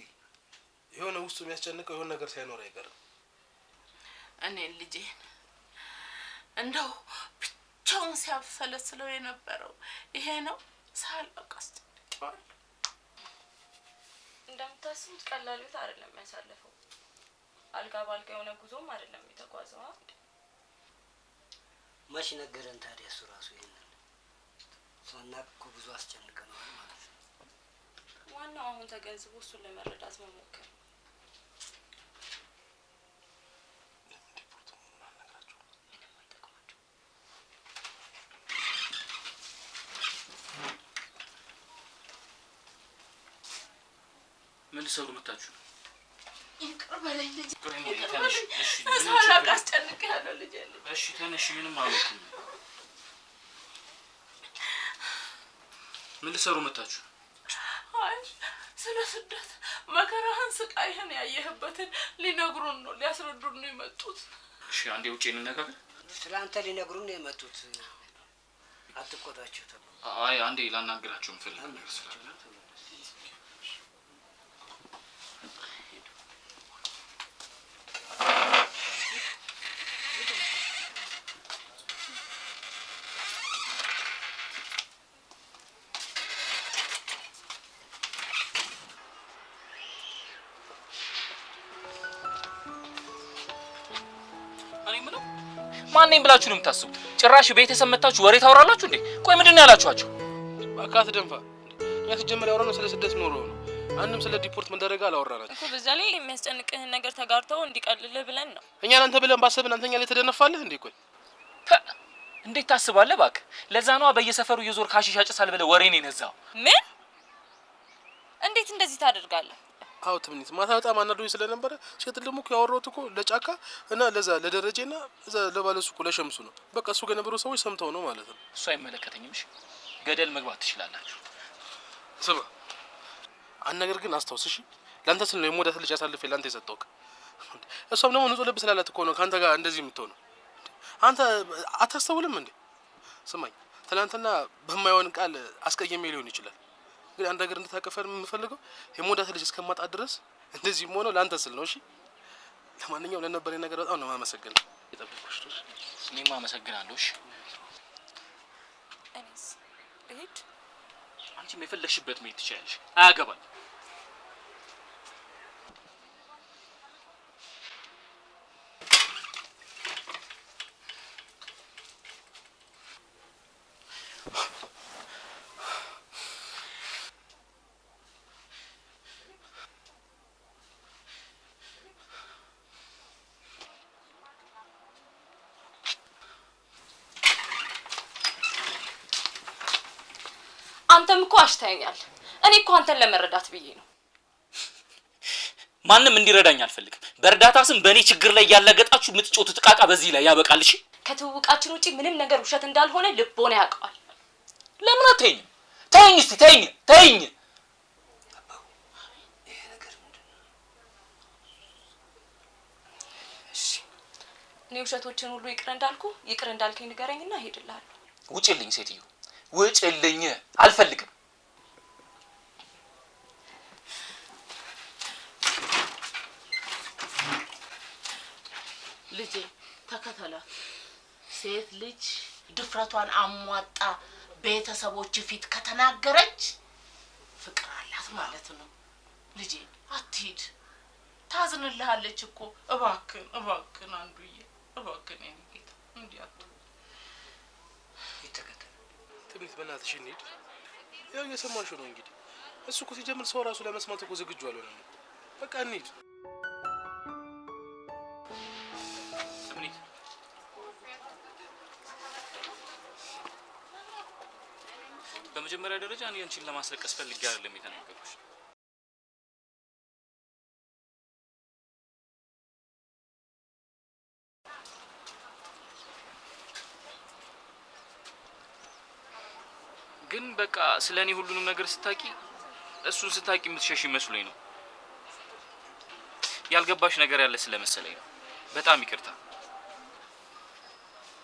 የሆነ ውስጡ የሚያስጨንቀው የሆነ ነገር ሳይኖር አይቀርም። እኔ ልጄን እንደው ብቻውን ሲያፈለስለው የነበረው ይሄ ነው ሳላውቅ አስጨንቄዋለሁ። እንደምታስቡት ቀላል ቤት አይደለም የሚያሳልፈው። አልጋ ባልጋ የሆነ ጉዞም አይደለም የተጓዘው። መች ነገረን ታዲያ እሱ ራሱ ይሄንን ሳናውቅ እኮ ብዙ አስጨንቀነዋል ማለት ነው። ዋናው አሁን ተገንዝቦ እሱን ለመረዳት መሞከር። ምን ልትሰሩ መጣችሁ? ይቅር በለኝ ልጄ። ተነሽ። እሺ ሳላውቅ አስጨንቄሃለሁ ልጄ። እሺ ተነሽ። ምንም አልኩኝ። ምን ልሰሩ መጣችሁ? አይ ስለ ስደት መከራህን ስቃይህን ያየህበትን ሊነግሩን ነው፣ ሊያስረዱን ነው የመጡት። እሺ አንዴ ውጪ እንነጋገር። ስለአንተ ሊነግሩን ነው የመጡት። አትቆጣቸው። አይ አንዴ ላናግራቸው እንፈልግ ነገር ስላለ ማንንም ብላችሁ ነው የምታስቡት? ጭራሽ ቤተሰብ መጣችሁ ወሬ ታወራላችሁ እንዴ? ቆይ ምንድን ነው ያላችኋቸው? አካት ደንፋ እኛ ሲጀመር ያወራነው ስለ ስደት ኖሮ ነው። አንድም ስለ ዲፖርት መደረግ አላወራናችሁ እኮ። በዛ ላይ የሚያስጨንቅህን ነገር ተጋርተው እንዲቀልልህ ብለን ነው። እኛ አንተ ብለን ባሰብን አንተኛ ላይ ተደነፋለህ እንዴ? ቆይ እንዴት ታስባለህ? እባክህ ለዛ ነዋ በየሰፈሩ እየዞር ካሽሽ ያጭሳል ብለህ ወሬ ነው የነዛው። ምን? እንዴት እንደዚህ ታደርጋለህ? አው ትምኒት ማታ በጣም አናዶኝ ስለነበረ ሴት ደግሞ ያወራሁት እኮ ለጫካ እና ለዛ ለደረጀና እዛ ለባለሱቁ ለሸምሱ ነው። በቃ እሱ ጋር የነበሩ ሰዎች ሰምተው ነው ማለት ነው። እሱ አይመለከተኝም። እሺ ገደል መግባት ትችላላችሁ። ስማ አንድ ነገር ግን አስታውስ እሺ። ላንተ ስለ ነው የሞዳት ልጅ አሳልፌ ላንተ የሰጠውክ። እሷም ደግሞ ንጹህ ልብ ስላላት እኮ ነው ካንተ ጋር እንደዚህ የምትሆነው። አንተ አታስተውልም እንዴ? ስማኝ ትናንትና በማይሆን ቃል አስቀየሜ ሊሆን ይችላል። ግን አንድ ነገር እንድታቀፈር የምፈልገው የሞዳት ልጅ እስከማጣ ድረስ እንደዚህ ሆኖ ላንተ ስል ነው። እሺ ለማንኛውም ለነበረኝ ነገር በጣም ነው የማመሰግነው። የጠበቅኩሽ ነው። እኔም አመሰግናለሁ። እሺ እኔስ ልሂድ? አንቺም የፈለግሽበት መሄድ ትችያለሽ። አያገባኝ። አንተም እኮ አሽታኛል። እኔ እኮ አንተን ለመረዳት ብዬ ነው። ማንም እንዲረዳኝ አልፈልግም። በእርዳታ ስም በእኔ ችግር ላይ ያላገጣችሁ የምትጮቱ ጥቃቃ በዚህ ላይ ያበቃል። እሺ ከትውውቃችን ውጪ ምንም ነገር ውሸት እንዳልሆነ ልቦና ያውቀዋል። ለምን አትይኝ? ተይኝ እስቲ ተይኝ። ይሄ ነገር ምንድነው? እሺ እኔ ውሸቶችን ሁሉ ይቅር እንዳልከኝ ንገረኝና እሄድልሃለሁ። ውጭልኝ ሴትዮ ውጭልኝ። አልፈልግም። ልጄ ተከተላት። ሴት ልጅ ድፍረቷን አሟጣ ቤተሰቦች ፊት ከተናገረች ፍቅር አላት ማለት ነው። ልጄ አትሂድ፣ ታዝንልሃለች እኮ። እባክን አንዱዬ፣ እባክን የኔ ጌታ እንዲያቱ ትምኒት በእናትሽ እንሂድ። ያው እየሰማሽው ነው እንግዲህ። እሱ እኮ ሲጀምር ሰው ራሱ ለመስማት እኮ ዝግጁ አልሆነም። በቃ እንሂድ። ትምኒት በመጀመሪያ ደረጃ እኔ አንቺን ለማስለቀስ ፈልጌ አይደለም የተናገርኩሽ። ግን በቃ ስለኔ ሁሉንም ነገር ስታቂ እሱን ስታቂ የምትሸሽ መስሎኝ ነው። ያልገባሽ ነገር ያለ ስለመሰለኝ ነው። በጣም ይቅርታ።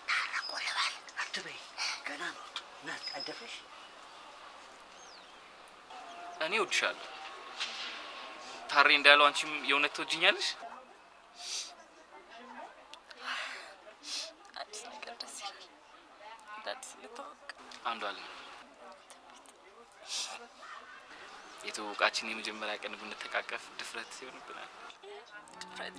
ታረቆለባል አትበይ። ገና ነው ናት አደፈሽ። እኔ እወድሻለሁ ታሬ እንዳለው አንቺም የእውነት ትወጂኛለሽ? አዲስ ነገር ደስ ይላል። እንዳዲስ ልታወቅ አንዱ አለ የተወቃችን የመጀመሪያ ቀን ብንተቃቀፍ ድፍረት ይሆንብናል። ድፍረት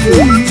ፍቅር